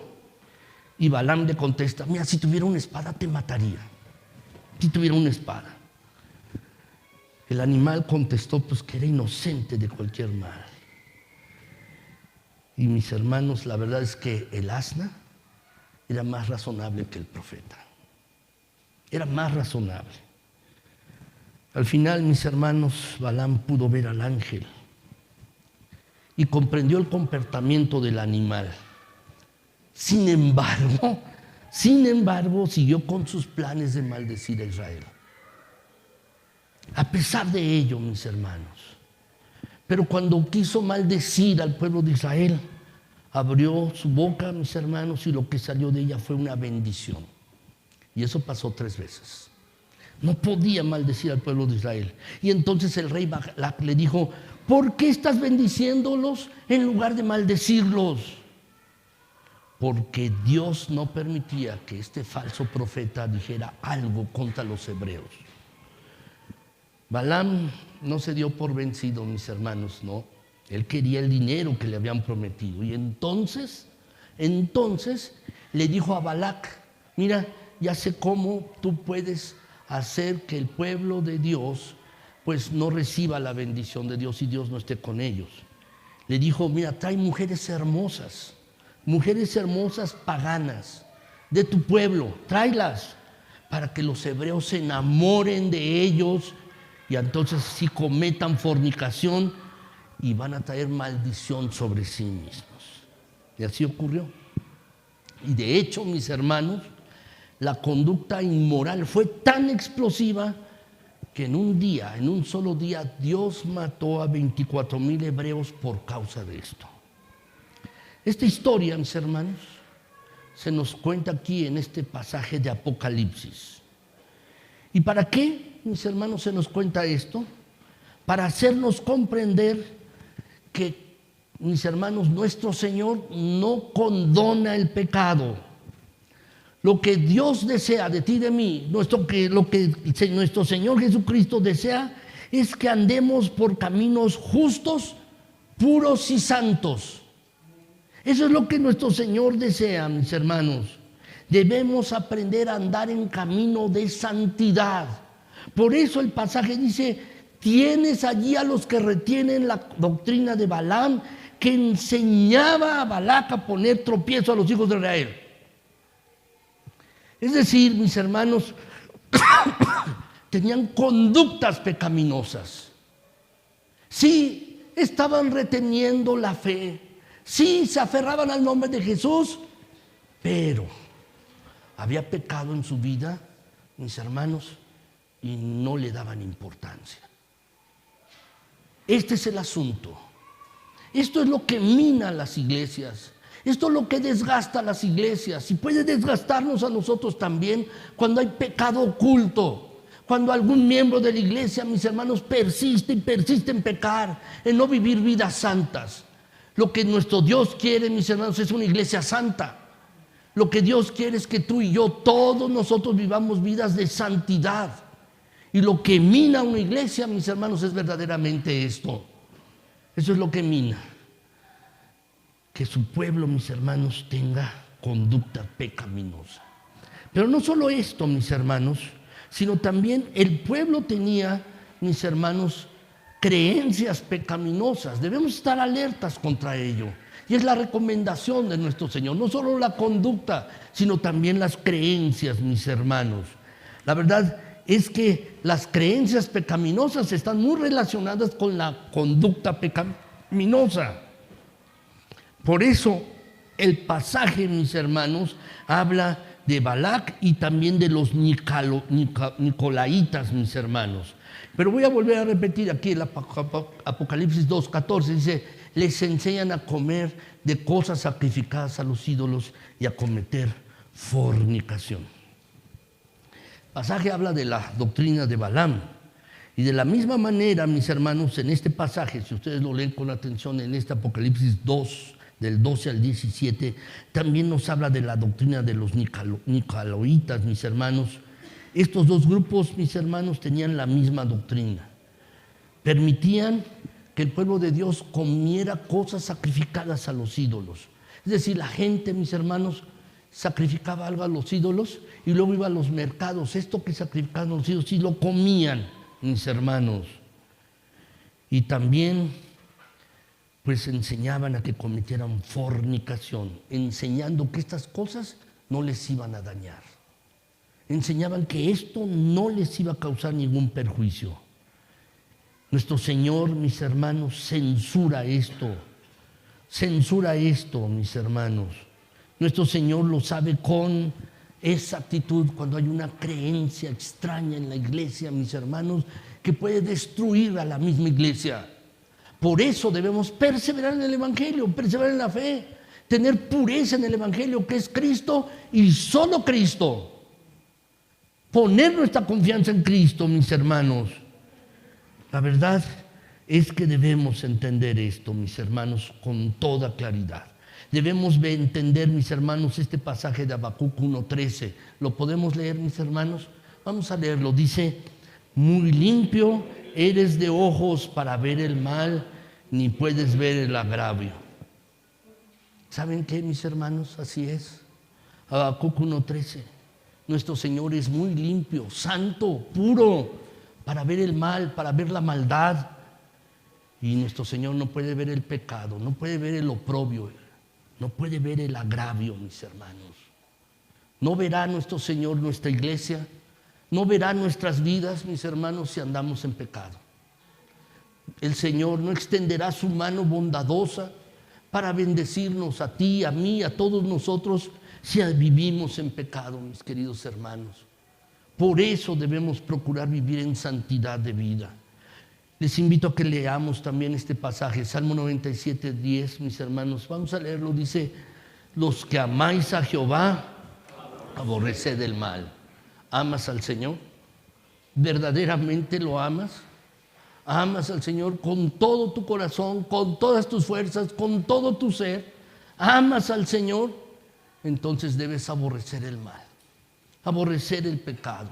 Y Balaam le contesta: mira, si tuviera una espada te mataría. Si tuviera una espada. El animal contestó pues que era inocente de cualquier mal. Y mis hermanos, la verdad es que el asna era más razonable que el profeta. Era más razonable. Al final, mis hermanos, Balaam pudo ver al ángel y comprendió el comportamiento del animal. Sin embargo, siguió con sus planes de maldecir a Israel. A pesar de ello, mis hermanos, pero cuando quiso maldecir al pueblo de Israel, abrió su boca, mis hermanos, y lo que salió de ella fue una bendición. Y eso pasó 3 veces. No podía maldecir al pueblo de Israel. Y entonces el rey Balac le dijo: ¿por qué estás bendiciéndolos en lugar de maldecirlos? Porque Dios no permitía que este falso profeta dijera algo contra los hebreos. Balaam no se dio por vencido, mis hermanos, no. Él quería el dinero que le habían prometido. Y entonces le dijo a Balac: mira, ya sé cómo tú puedes hacer que el pueblo de Dios pues no reciba la bendición de Dios y Dios no esté con ellos. Le dijo: mira, trae mujeres hermosas paganas de tu pueblo, tráelas para que los hebreos se enamoren de ellos y entonces sí cometan fornicación y van a traer maldición sobre sí mismos. Y así ocurrió. Y de hecho, mis hermanos, la conducta inmoral fue tan explosiva que en un solo día, Dios mató a 24,000 hebreos por causa de esto. Esta historia, mis hermanos, se nos cuenta aquí en este pasaje de Apocalipsis. ¿Y para qué, mis hermanos, se nos cuenta esto? Para hacernos comprender que, mis hermanos, nuestro Señor no condona el pecado. Lo que Dios desea de ti y de mí, lo que nuestro Señor Jesucristo desea, es que andemos por caminos justos, puros y santos. Eso es lo que nuestro Señor desea, mis hermanos. Debemos aprender a andar en camino de santidad. Por eso el pasaje dice: tienes allí a los que retienen la doctrina de Balaam, que enseñaba a Balac a poner tropiezo a los hijos de Israel. Es decir, mis hermanos, tenían conductas pecaminosas. Sí, estaban reteniendo la fe. Sí, se aferraban al nombre de Jesús, pero había pecado en su vida, mis hermanos, y no le daban importancia. Este es el asunto. Esto es lo que mina las iglesias. Esto es lo que desgasta las iglesias y puede desgastarnos a nosotros también cuando hay pecado oculto. Cuando algún miembro de la iglesia, mis hermanos, persiste en pecar, en no vivir vidas santas. Lo que nuestro Dios quiere, mis hermanos, es una iglesia santa. Lo que Dios quiere es que tú y yo, todos nosotros, vivamos vidas de santidad. Y lo que mina una iglesia, mis hermanos, es verdaderamente esto. Eso es lo que mina. Que su pueblo, mis hermanos, tenga conducta pecaminosa. Pero no solo esto, mis hermanos, sino también el pueblo tenía, mis hermanos, creencias pecaminosas. Debemos estar alertas contra ello. Y es la recomendación de nuestro Señor. No solo la conducta, sino también las creencias, mis hermanos. La verdad es que las creencias pecaminosas están muy relacionadas con la conducta pecaminosa. Por eso el pasaje, mis hermanos, habla de Balac y también de los nicolaitas, mis hermanos. Pero voy a volver a repetir aquí el Apocalipsis 2:14, dice: les enseñan a comer de cosas sacrificadas a los ídolos y a cometer fornicación. El pasaje habla de la doctrina de Balaam. Y de la misma manera, mis hermanos, en este pasaje, si ustedes lo leen con atención en este Apocalipsis 2, del 12 al 17, también nos habla de la doctrina de los nicolaítas, mis hermanos. Estos dos grupos, mis hermanos, tenían la misma doctrina. Permitían que el pueblo de Dios comiera cosas sacrificadas a los ídolos. Es decir, la gente, mis hermanos, sacrificaba algo a los ídolos y luego iba a los mercados. Esto que sacrificaban a los ídolos, y lo comían, mis hermanos. Y también pues enseñaban a que cometieran fornicación, enseñando que estas cosas no les iban a dañar. Enseñaban que esto no les iba a causar ningún perjuicio. Nuestro Señor, mis hermanos, censura esto, mis hermanos. Nuestro Señor lo sabe con exactitud cuando hay una creencia extraña en la iglesia, mis hermanos, que puede destruir a la misma iglesia. Por eso debemos perseverar en el Evangelio, perseverar en la fe, tener pureza en el Evangelio, que es Cristo y solo Cristo. Poner nuestra confianza en Cristo, mis hermanos. La verdad es que debemos entender esto, mis hermanos, con toda claridad. Debemos entender, mis hermanos, este pasaje de Habacuc 1:13. ¿Lo podemos leer, mis hermanos? Vamos a leerlo. Dice: muy limpio eres de ojos para ver el mal, ni puedes ver el agravio. ¿Saben qué, mis hermanos? Así es. Habacuc 1:13. Nuestro Señor es muy limpio, santo, puro, para ver el mal, para ver la maldad. Y nuestro Señor no puede ver el pecado, no puede ver el oprobio, no puede ver el agravio, mis hermanos. No verá nuestro Señor nuestra iglesia, no verá nuestras vidas, mis hermanos, si andamos en pecado. El Señor no extenderá su mano bondadosa para bendecirnos a ti, a mí, a todos nosotros, si vivimos en pecado, mis queridos hermanos. Por eso debemos procurar vivir en santidad de vida. Les invito a que leamos también este pasaje, Salmo 97:10, mis hermanos. Vamos a leerlo. Dice: los que amáis a Jehová, aborreced el mal. ¿Amas al Señor? ¿Verdaderamente lo amas? ¿Amas al Señor con todo tu corazón, con todas tus fuerzas, con todo tu ser? ¿Amas al Señor? Entonces debes aborrecer el mal, aborrecer el pecado.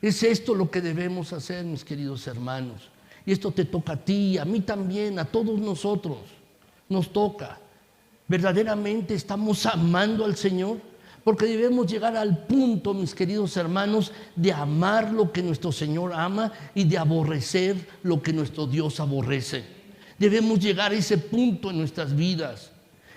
Es esto lo que debemos hacer, mis queridos hermanos. Y esto te toca a ti, a mí también, a todos nosotros. Nos toca. ¿Verdaderamente estamos amando al Señor? Porque debemos llegar al punto, mis queridos hermanos, de amar lo que nuestro Señor ama y de aborrecer lo que nuestro Dios aborrece. Debemos llegar a ese punto en nuestras vidas.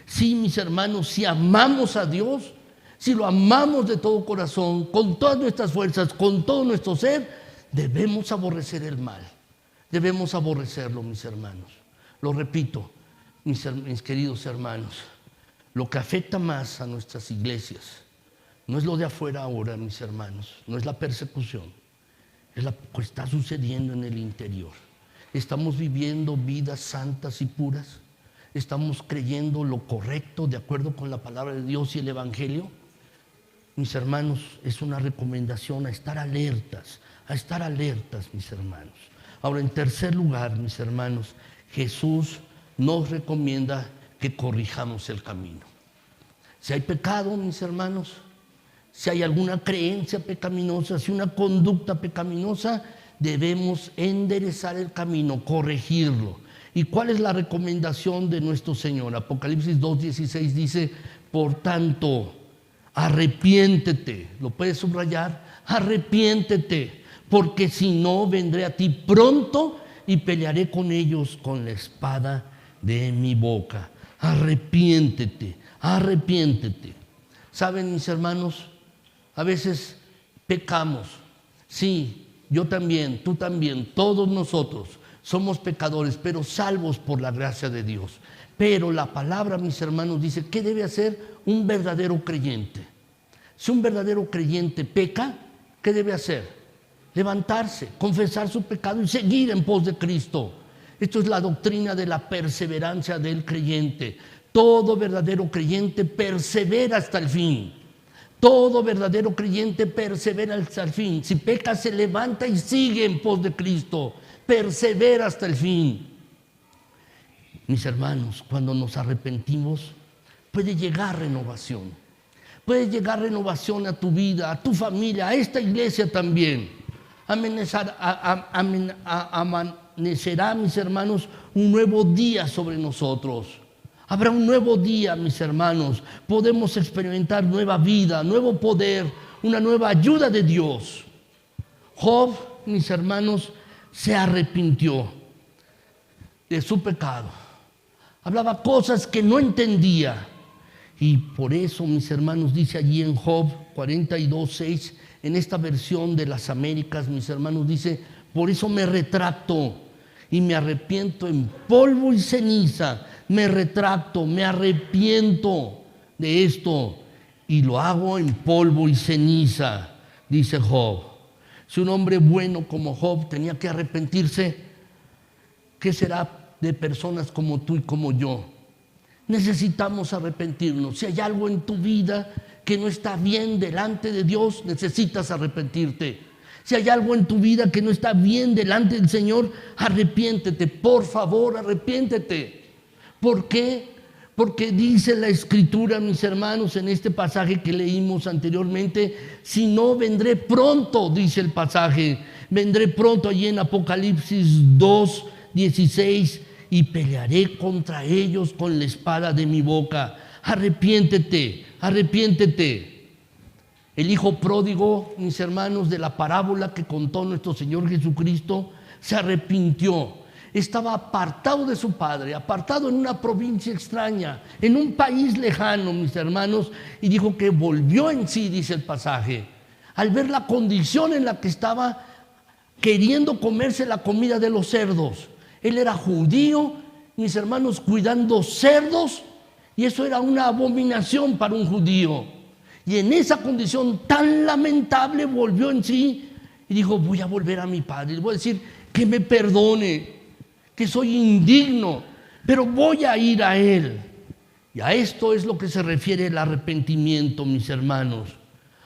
Sí, mis hermanos, si amamos a Dios, si lo amamos de todo corazón, con todas nuestras fuerzas, con todo nuestro ser, debemos aborrecer el mal. Debemos aborrecerlo, mis hermanos. Lo repito, mis queridos hermanos, lo que afecta más a nuestras iglesias no es lo de afuera ahora, mis hermanos, no es la persecución, es lo que está sucediendo en el interior. Estamos viviendo vidas santas y puras, estamos creyendo lo correcto de acuerdo con la palabra de Dios y el Evangelio. Mis hermanos, es una recomendación a estar alertas, mis hermanos. Ahora, en tercer lugar, mis hermanos, Jesús nos recomienda que corrijamos el camino. Si hay pecado, mis hermanos, si hay alguna creencia pecaminosa, si una conducta pecaminosa, debemos enderezar el camino, corregirlo. ¿Y cuál es la recomendación de nuestro Señor? Apocalipsis 2:16 dice: por tanto, arrepiéntete. ¿Lo puedes subrayar? Arrepiéntete, porque si no, vendré a ti pronto y pelearé con ellos con la espada de mi boca. Arrepiéntete, arrepiéntete. ¿Saben, mis hermanos? A veces pecamos. Sí, yo también, tú también, todos nosotros somos pecadores, pero salvos por la gracia de Dios. Pero la palabra, mis hermanos, dice: ¿qué debe hacer un verdadero creyente? Si un verdadero creyente peca, ¿qué debe hacer? Levantarse, confesar su pecado y seguir en pos de Cristo. Esto es la doctrina de la perseverancia del creyente. Todo verdadero creyente persevera hasta el fin. Todo verdadero creyente persevera hasta el fin. Si peca, se levanta y sigue en pos de Cristo. Persevera hasta el fin. Mis hermanos, cuando nos arrepentimos, puede llegar renovación. Puede llegar renovación a tu vida, a tu familia, a esta iglesia también. Amanecerá, mis hermanos, un nuevo día sobre nosotros. Habrá un nuevo día, mis hermanos. Podemos experimentar nueva vida, nuevo poder, una nueva ayuda de Dios. Job, mis hermanos, se arrepintió de su pecado. Hablaba cosas que no entendía. Y por eso, mis hermanos, dice allí en Job 42:6, en esta versión de las Américas, mis hermanos, dice: por eso me retracto y me arrepiento en polvo y ceniza. Me retracto, me arrepiento de esto y lo hago en polvo y ceniza, dice Job. Si un hombre bueno como Job tenía que arrepentirse, ¿qué será de personas como tú y como yo? Necesitamos arrepentirnos. Si hay algo en tu vida que no está bien delante de Dios, necesitas arrepentirte. Si hay algo en tu vida que no está bien delante del Señor, arrepiéntete. Por favor, arrepiéntete. ¿Por qué? Porque dice la Escritura, mis hermanos, en este pasaje que leímos anteriormente: si no, vendré pronto, dice el pasaje. Vendré pronto allí en Apocalipsis 2:16, y pelearé contra ellos con la espada de mi boca. Arrepiéntete, arrepiéntete. El hijo pródigo, mis hermanos, de la parábola que contó nuestro Señor Jesucristo, se arrepintió. Estaba apartado de su padre, apartado en una provincia extraña, en un país lejano, mis hermanos, y dijo que volvió en sí, dice el pasaje, al ver la condición en la que estaba, queriendo comerse la comida de los cerdos. Él era judío, mis hermanos, cuidando cerdos, y eso era una abominación para un judío. Y en esa condición tan lamentable volvió en sí y dijo: voy a volver a mi padre, le voy a decir que me perdone, que soy indigno, pero voy a ir a él. Y a esto es lo que se refiere el arrepentimiento, mis hermanos.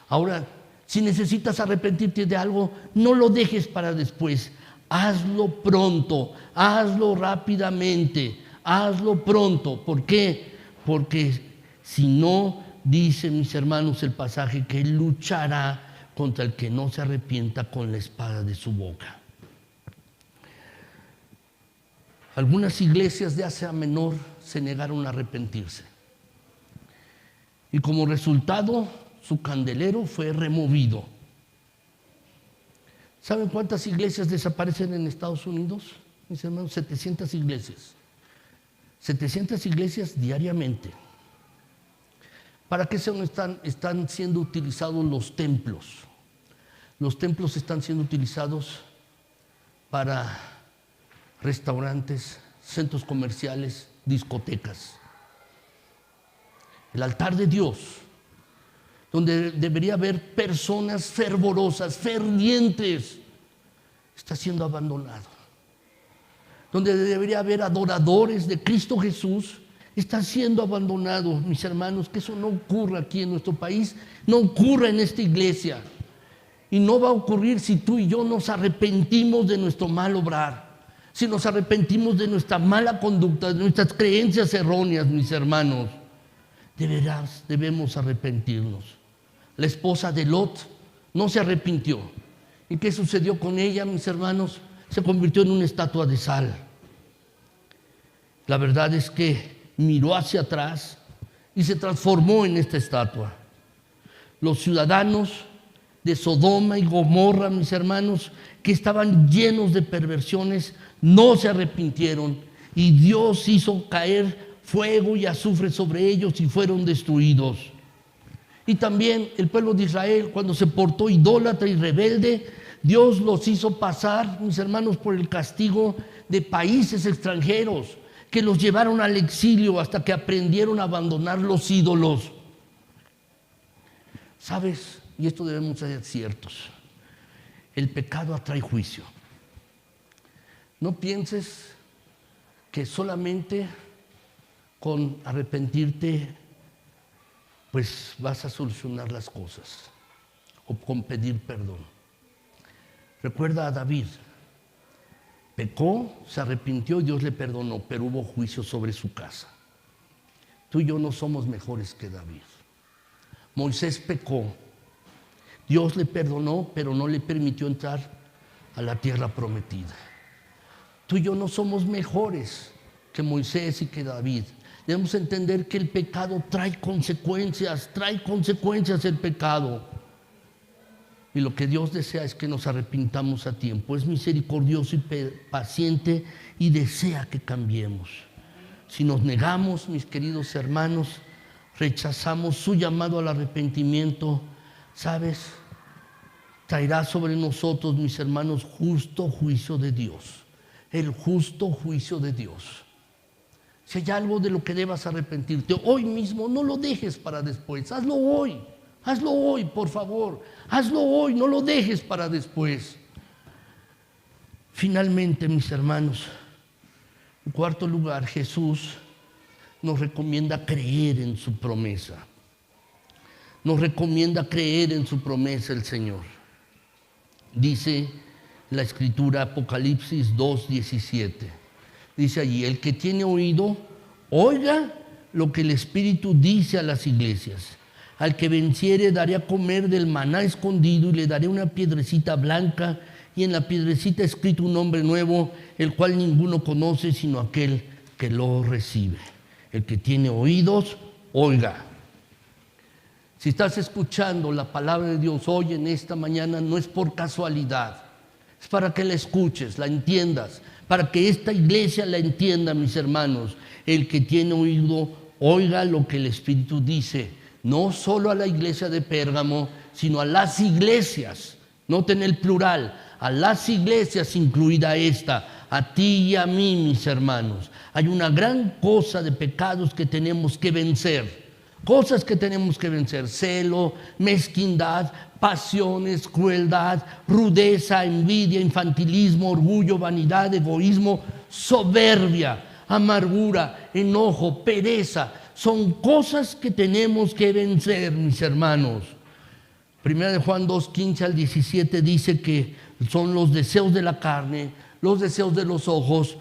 Ahora, si necesitas arrepentirte de algo, no lo dejes para después. Hazlo pronto, hazlo rápidamente, hazlo pronto. ¿Por qué? Porque si no, dice, mis hermanos, el pasaje, que él luchará contra el que no se arrepienta con la espada de su boca. Algunas iglesias de Asia Menor se negaron a arrepentirse. Y como resultado, su candelero fue removido. ¿Saben cuántas iglesias desaparecen en Estados Unidos? Mis hermanos, 700 iglesias. 700 iglesias diariamente. ¿Para qué están siendo utilizados los templos? Los templos están siendo utilizados para restaurantes, centros comerciales, discotecas. El altar de Dios, donde debería haber personas fervorosas, fervientes, está siendo abandonado. Donde debería haber adoradores de Cristo Jesús, está siendo abandonado. Mis hermanos, que eso no ocurra aquí en nuestro país, no ocurra en esta iglesia. Y no va a ocurrir si tú y yo nos arrepentimos de nuestro mal obrar, si nos arrepentimos de nuestra mala conducta, de nuestras creencias erróneas, mis hermanos. De veras debemos arrepentirnos. La esposa de Lot no se arrepintió. ¿Y qué sucedió con ella, mis hermanos? Se convirtió en una estatua de sal. La verdad es que miró hacia atrás y se transformó en esta estatua. Los ciudadanos de Sodoma y Gomorra, mis hermanos, que estaban llenos de perversiones, no se arrepintieron, y Dios hizo caer fuego y azufre sobre ellos y fueron destruidos. Y también el pueblo de Israel, cuando se portó idólatra y rebelde, Dios los hizo pasar, mis hermanos, por el castigo de países extranjeros que los llevaron al exilio hasta que aprendieron a abandonar los ídolos. ¿Sabes? Y esto debemos ser ciertos. El pecado atrae juicio. No pienses que solamente con arrepentirte pues vas a solucionar las cosas, o con pedir perdón. Recuerda a David, pecó, se arrepintió y Dios le perdonó, pero hubo juicio sobre su casa. Tú y yo no somos mejores que David. Moisés pecó, Dios le perdonó, pero no le permitió entrar a la tierra prometida. Tú y yo no somos mejores que Moisés y que David. Debemos entender que el pecado trae consecuencias el pecado. Y lo que Dios desea es que nos arrepintamos a tiempo. Es misericordioso y paciente y desea que cambiemos. Si nos negamos, mis queridos hermanos, rechazamos su llamado al arrepentimiento, ¿sabes? Traerá sobre nosotros, mis hermanos, justo juicio de Dios. El justo juicio de Dios. Si hay algo de lo que debas arrepentirte hoy mismo, no lo dejes para después. Hazlo hoy, por favor. Hazlo hoy, no lo dejes para después. Finalmente, mis hermanos, en cuarto lugar, Jesús nos recomienda creer en su promesa. Nos recomienda creer en su promesa el Señor. Dice la Escritura, Apocalipsis 2:17. Dice allí, el que tiene oído, oiga lo que el Espíritu dice a las iglesias. Al que venciere daré a comer del maná escondido y le daré una piedrecita blanca y en la piedrecita escrito un nombre nuevo, el cual ninguno conoce sino aquel que lo recibe. El que tiene oídos, oiga. Si estás escuchando la palabra de Dios hoy en esta mañana, no es por casualidad. Es para que la escuches, la entiendas, para que esta iglesia la entienda, mis hermanos. El que tiene oído, oiga lo que el Espíritu dice, no solo a la iglesia de Pérgamo, sino a las iglesias. Noten el plural, a las iglesias, incluida esta, a ti y a mí, mis hermanos. Hay una gran cosa de pecados que tenemos que vencer. Cosas que tenemos que vencer: celo, mezquindad, pasiones, crueldad, rudeza, envidia, infantilismo, orgullo, vanidad, egoísmo, soberbia, amargura, enojo, pereza. Son cosas que tenemos que vencer, mis hermanos. Primera de Juan 2:15 al 17 dice que son los deseos de la carne, los deseos de los ojos,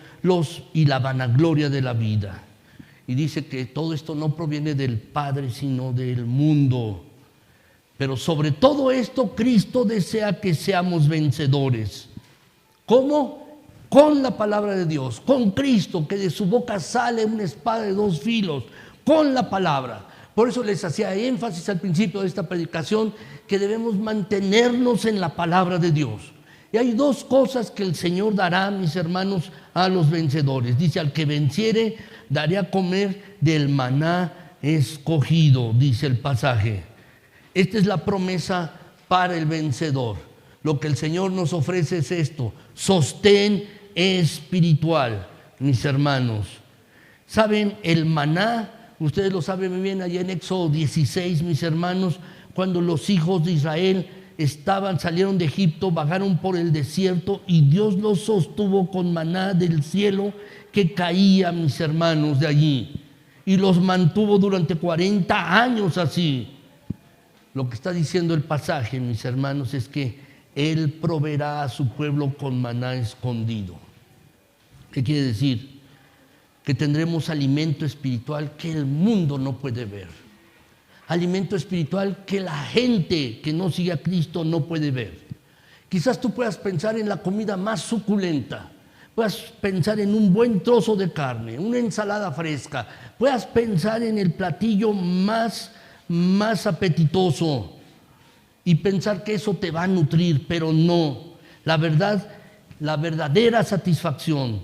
y la vanagloria de la vida. Y dice que todo esto no proviene del Padre, sino del mundo. Pero sobre todo esto, Cristo desea que seamos vencedores. ¿Cómo? Con la palabra de Dios, con Cristo, que de su boca sale una espada de dos filos, con la palabra. Por eso les hacía énfasis al principio de esta predicación, que debemos mantenernos en la palabra de Dios. Y hay dos cosas que el Señor dará, mis hermanos, a los vencedores. Dice, al que venciere, daré a comer del maná escogido, dice el pasaje. Esta es la promesa para el vencedor. Lo que el Señor nos ofrece es esto: sostén espiritual, mis hermanos. ¿Saben? El maná, ustedes lo saben muy bien, allá en Éxodo 16, mis hermanos, cuando los hijos de Israel salieron de Egipto, vagaron por el desierto y Dios los sostuvo con maná del cielo que caía, mis hermanos, de allí, y los mantuvo durante 40 años así. Lo que está diciendo el pasaje, mis hermanos, es que Él proveerá a su pueblo con maná escondido. ¿Qué quiere decir? Que tendremos alimento espiritual que el mundo no puede ver. Alimento espiritual que la gente que no sigue a Cristo no puede ver. Quizás tú puedas pensar en la comida más suculenta, puedas pensar en un buen trozo de carne, una ensalada fresca, puedas pensar en el platillo más apetitoso y pensar que eso te va a nutrir, pero no. La verdad, la verdadera satisfacción,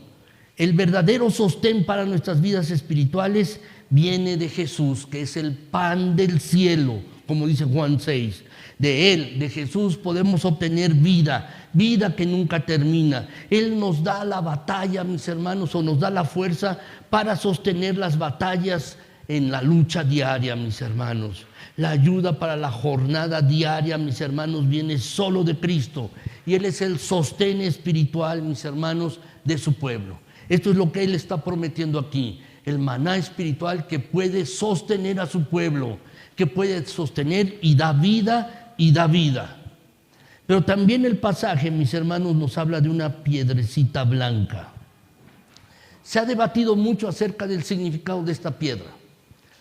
el verdadero sostén para nuestras vidas espirituales viene de Jesús, que es el pan del cielo, como dice Juan 6. De Él, de Jesús, podemos obtener vida, vida que nunca termina. Él nos da la batalla, mis hermanos, o nos da la fuerza para sostener las batallas en la lucha diaria, mis hermanos. La ayuda para la jornada diaria, mis hermanos, viene solo de Cristo. Y Él es el sostén espiritual, mis hermanos, de su pueblo. Esto es lo que Él está prometiendo aquí, el maná espiritual que puede sostener a su pueblo, que puede sostener y da vida y da vida. Pero también el pasaje, mis hermanos, nos habla de una piedrecita blanca. Se ha debatido mucho acerca del significado de esta piedra,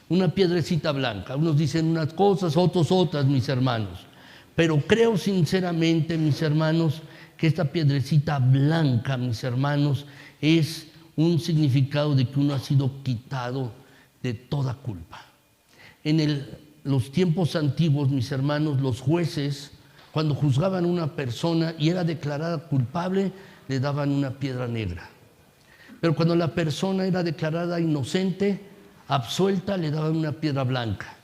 una piedrecita blanca. Unos dicen unas cosas, otros otras, mis hermanos. Pero creo sinceramente, mis hermanos, que esta piedrecita blanca, mis hermanos, es un significado de que uno ha sido quitado de toda culpa. En los tiempos antiguos, mis hermanos, los jueces, cuando juzgaban a una persona y era declarada culpable, le daban una piedra negra. Pero cuando la persona era declarada inocente, absuelta, le daban una piedra blanca.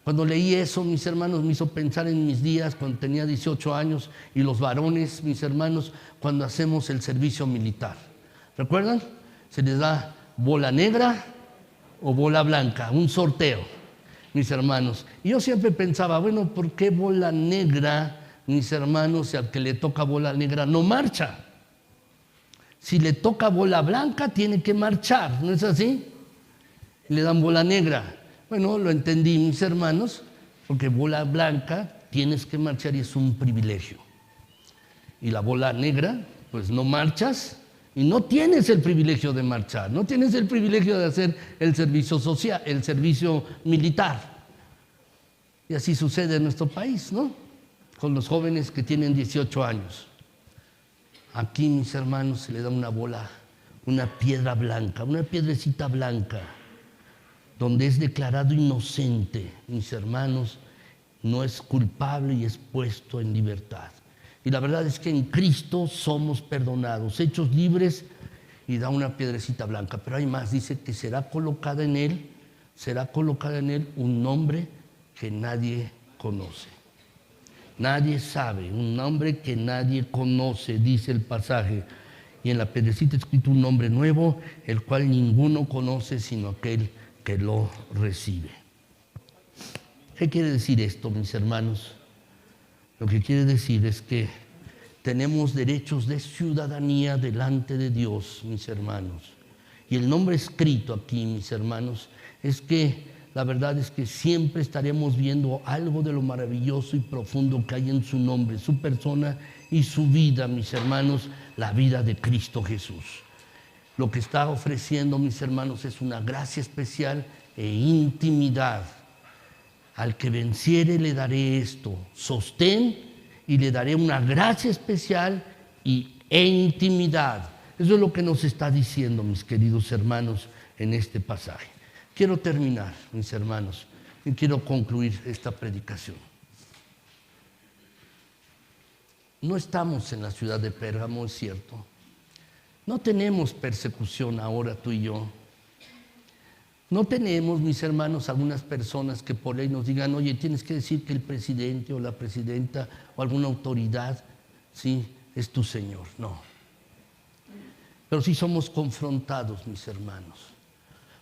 Cuando leí eso, mis hermanos, me hizo pensar en mis días cuando tenía 18 años y los varones, mis hermanos, cuando hacemos el servicio militar. ¿Recuerdan? Se les da bola negra o bola blanca, un sorteo, mis hermanos. Y yo siempre pensaba, bueno, ¿por qué bola negra, mis hermanos, si al que le toca bola negra no marcha? Si le toca bola blanca, tiene que marchar, ¿no es así? Le dan bola negra. Bueno, lo entendí, mis hermanos, porque bola blanca tienes que marchar y es un privilegio. Y la bola negra, pues no marchas y no tienes el privilegio de marchar, no tienes el privilegio de hacer el servicio social, el servicio militar. Y así sucede en nuestro país, ¿no? Con los jóvenes que tienen 18 años. Aquí, mis hermanos, se le da una bola, una piedra blanca, una piedrecita blanca, donde es declarado inocente, mis hermanos, no es culpable y es puesto en libertad. Y la verdad es que en Cristo somos perdonados, hechos libres, y da una piedrecita blanca. Pero hay más, dice que será colocada en él un nombre que nadie conoce. Nadie sabe, un nombre que nadie conoce, dice el pasaje. Y en la piedrecita escrito un nombre nuevo, el cual ninguno conoce sino aquel que lo recibe. ¿Qué quiere decir esto, mis hermanos? Lo que quiere decir es que tenemos derechos de ciudadanía delante de Dios, mis hermanos. Y el nombre escrito aquí, mis hermanos, es que la verdad es que siempre estaremos viendo algo de lo maravilloso y profundo que hay en su nombre, su persona y su vida, mis hermanos, la vida de Cristo Jesús. Lo que está ofreciendo, mis hermanos, es una gracia especial e intimidad. Al que venciere le daré esto, sostén, y le daré una gracia especial e intimidad. Eso es lo que nos está diciendo, mis queridos hermanos, en este pasaje. Quiero terminar, mis hermanos, y quiero concluir esta predicación. No estamos en la ciudad de Pérgamo, es cierto. No tenemos persecución ahora tú y yo. No tenemos, mis hermanos, algunas personas que por ley nos digan, oye, tienes que decir que el presidente o la presidenta o alguna autoridad, sí, es tu Señor. No. Pero sí somos confrontados, mis hermanos.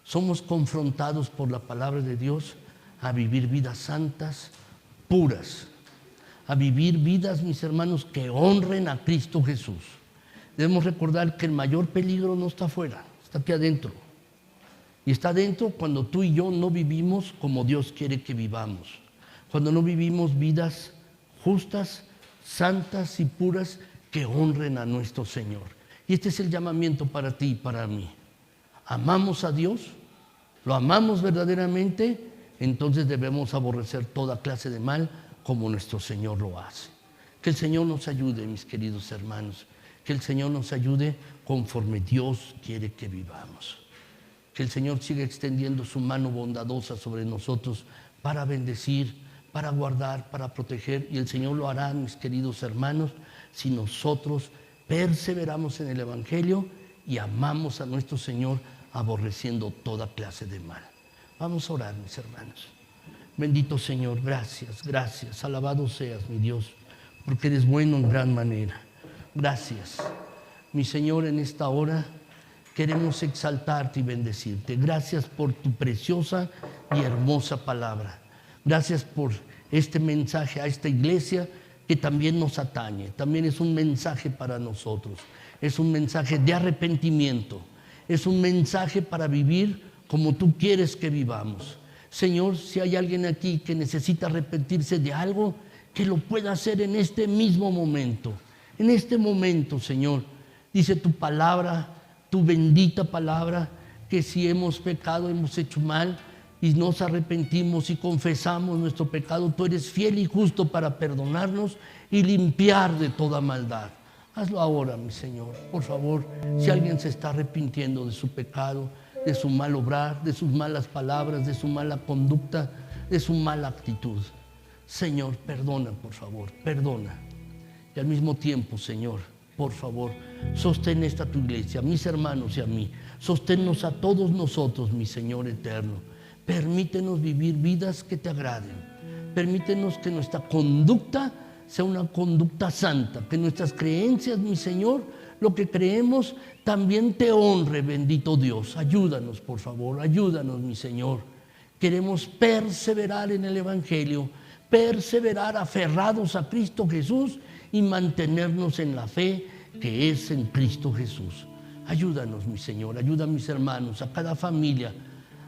Somos confrontados por la palabra de Dios a vivir vidas santas, puras. A vivir vidas, mis hermanos, que honren a Cristo Jesús. Debemos recordar que el mayor peligro no está afuera, está aquí adentro. Y está adentro cuando tú y yo no vivimos como Dios quiere que vivamos. Cuando no vivimos vidas justas, santas y puras que honren a nuestro Señor. Y este es el llamamiento para ti y para mí. ¿Amamos a Dios? ¿Lo amamos verdaderamente? Entonces debemos aborrecer toda clase de mal como nuestro Señor lo hace. Que el Señor nos ayude, mis queridos hermanos. Que el Señor nos ayude conforme Dios quiere que vivamos. Que el Señor siga extendiendo su mano bondadosa sobre nosotros para bendecir, para guardar, para proteger. Y el Señor lo hará, mis queridos hermanos, si nosotros perseveramos en el Evangelio y amamos a nuestro Señor aborreciendo toda clase de mal. Vamos a orar, mis hermanos. Bendito Señor, gracias, gracias. Alabado seas, mi Dios, porque eres bueno en gran manera. Gracias, mi Señor, en esta hora queremos exaltarte y bendecirte. Gracias por tu preciosa y hermosa palabra. Gracias por este mensaje a esta iglesia que también nos atañe. También es un mensaje para nosotros. es un mensaje de arrepentimiento, es un mensaje para vivir como tú quieres que vivamos. Señor, si hay alguien aquí que necesita arrepentirse de algo, que lo pueda hacer en este mismo momento. En este momento, Señor, dice tu palabra, tu bendita palabra, que si hemos pecado, hemos hecho mal y nos arrepentimos y confesamos nuestro pecado, tú eres fiel y justo para perdonarnos y limpiar de toda maldad. Hazlo ahora, mi Señor, por favor. Si alguien se está arrepintiendo de su pecado, de su mal obrar, de sus malas palabras, de su mala conducta, de su mala actitud, Señor, perdona, por favor, perdona. Y al mismo tiempo, Señor, por favor, sostén esta tu iglesia, a mis hermanos y a mí. Sosténnos a todos nosotros, mi Señor eterno. Permítenos vivir vidas que te agraden. Permítenos que nuestra conducta sea una conducta santa, que nuestras creencias, mi Señor, lo que creemos también te honre, bendito Dios. Ayúdanos, por favor, ayúdanos, mi Señor. Queremos perseverar en el Evangelio, perseverar aferrados a Cristo Jesús y mantenernos en la fe que es en Cristo Jesús. Ayúdanos, mi Señor, ayuda a mis hermanos, a cada familia,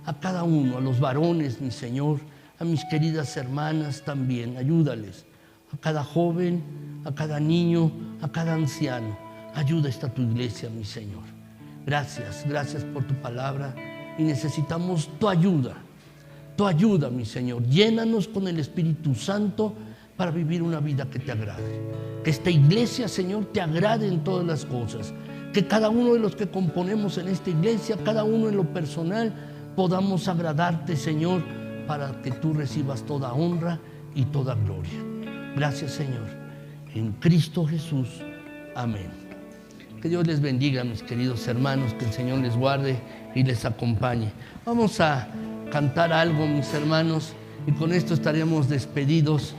a cada uno, a los varones, mi Señor, a mis queridas hermanas también, ayúdales, a cada joven, a cada niño, a cada anciano. Ayuda esta tu iglesia, mi Señor. Gracias, gracias por tu palabra y necesitamos tu ayuda, mi Señor. Llénanos con el Espíritu Santo para vivir una vida que te agrade. Que esta iglesia, Señor, te agrade en todas las cosas. Que cada uno de los que componemos en esta iglesia, cada uno en lo personal, podamos agradarte, Señor, para que tú recibas toda honra y toda gloria. Gracias, Señor. En Cristo Jesús. Amén. Que Dios les bendiga, mis queridos hermanos, que el Señor les guarde y les acompañe. Vamos a cantar algo, mis hermanos, y con esto estaremos despedidos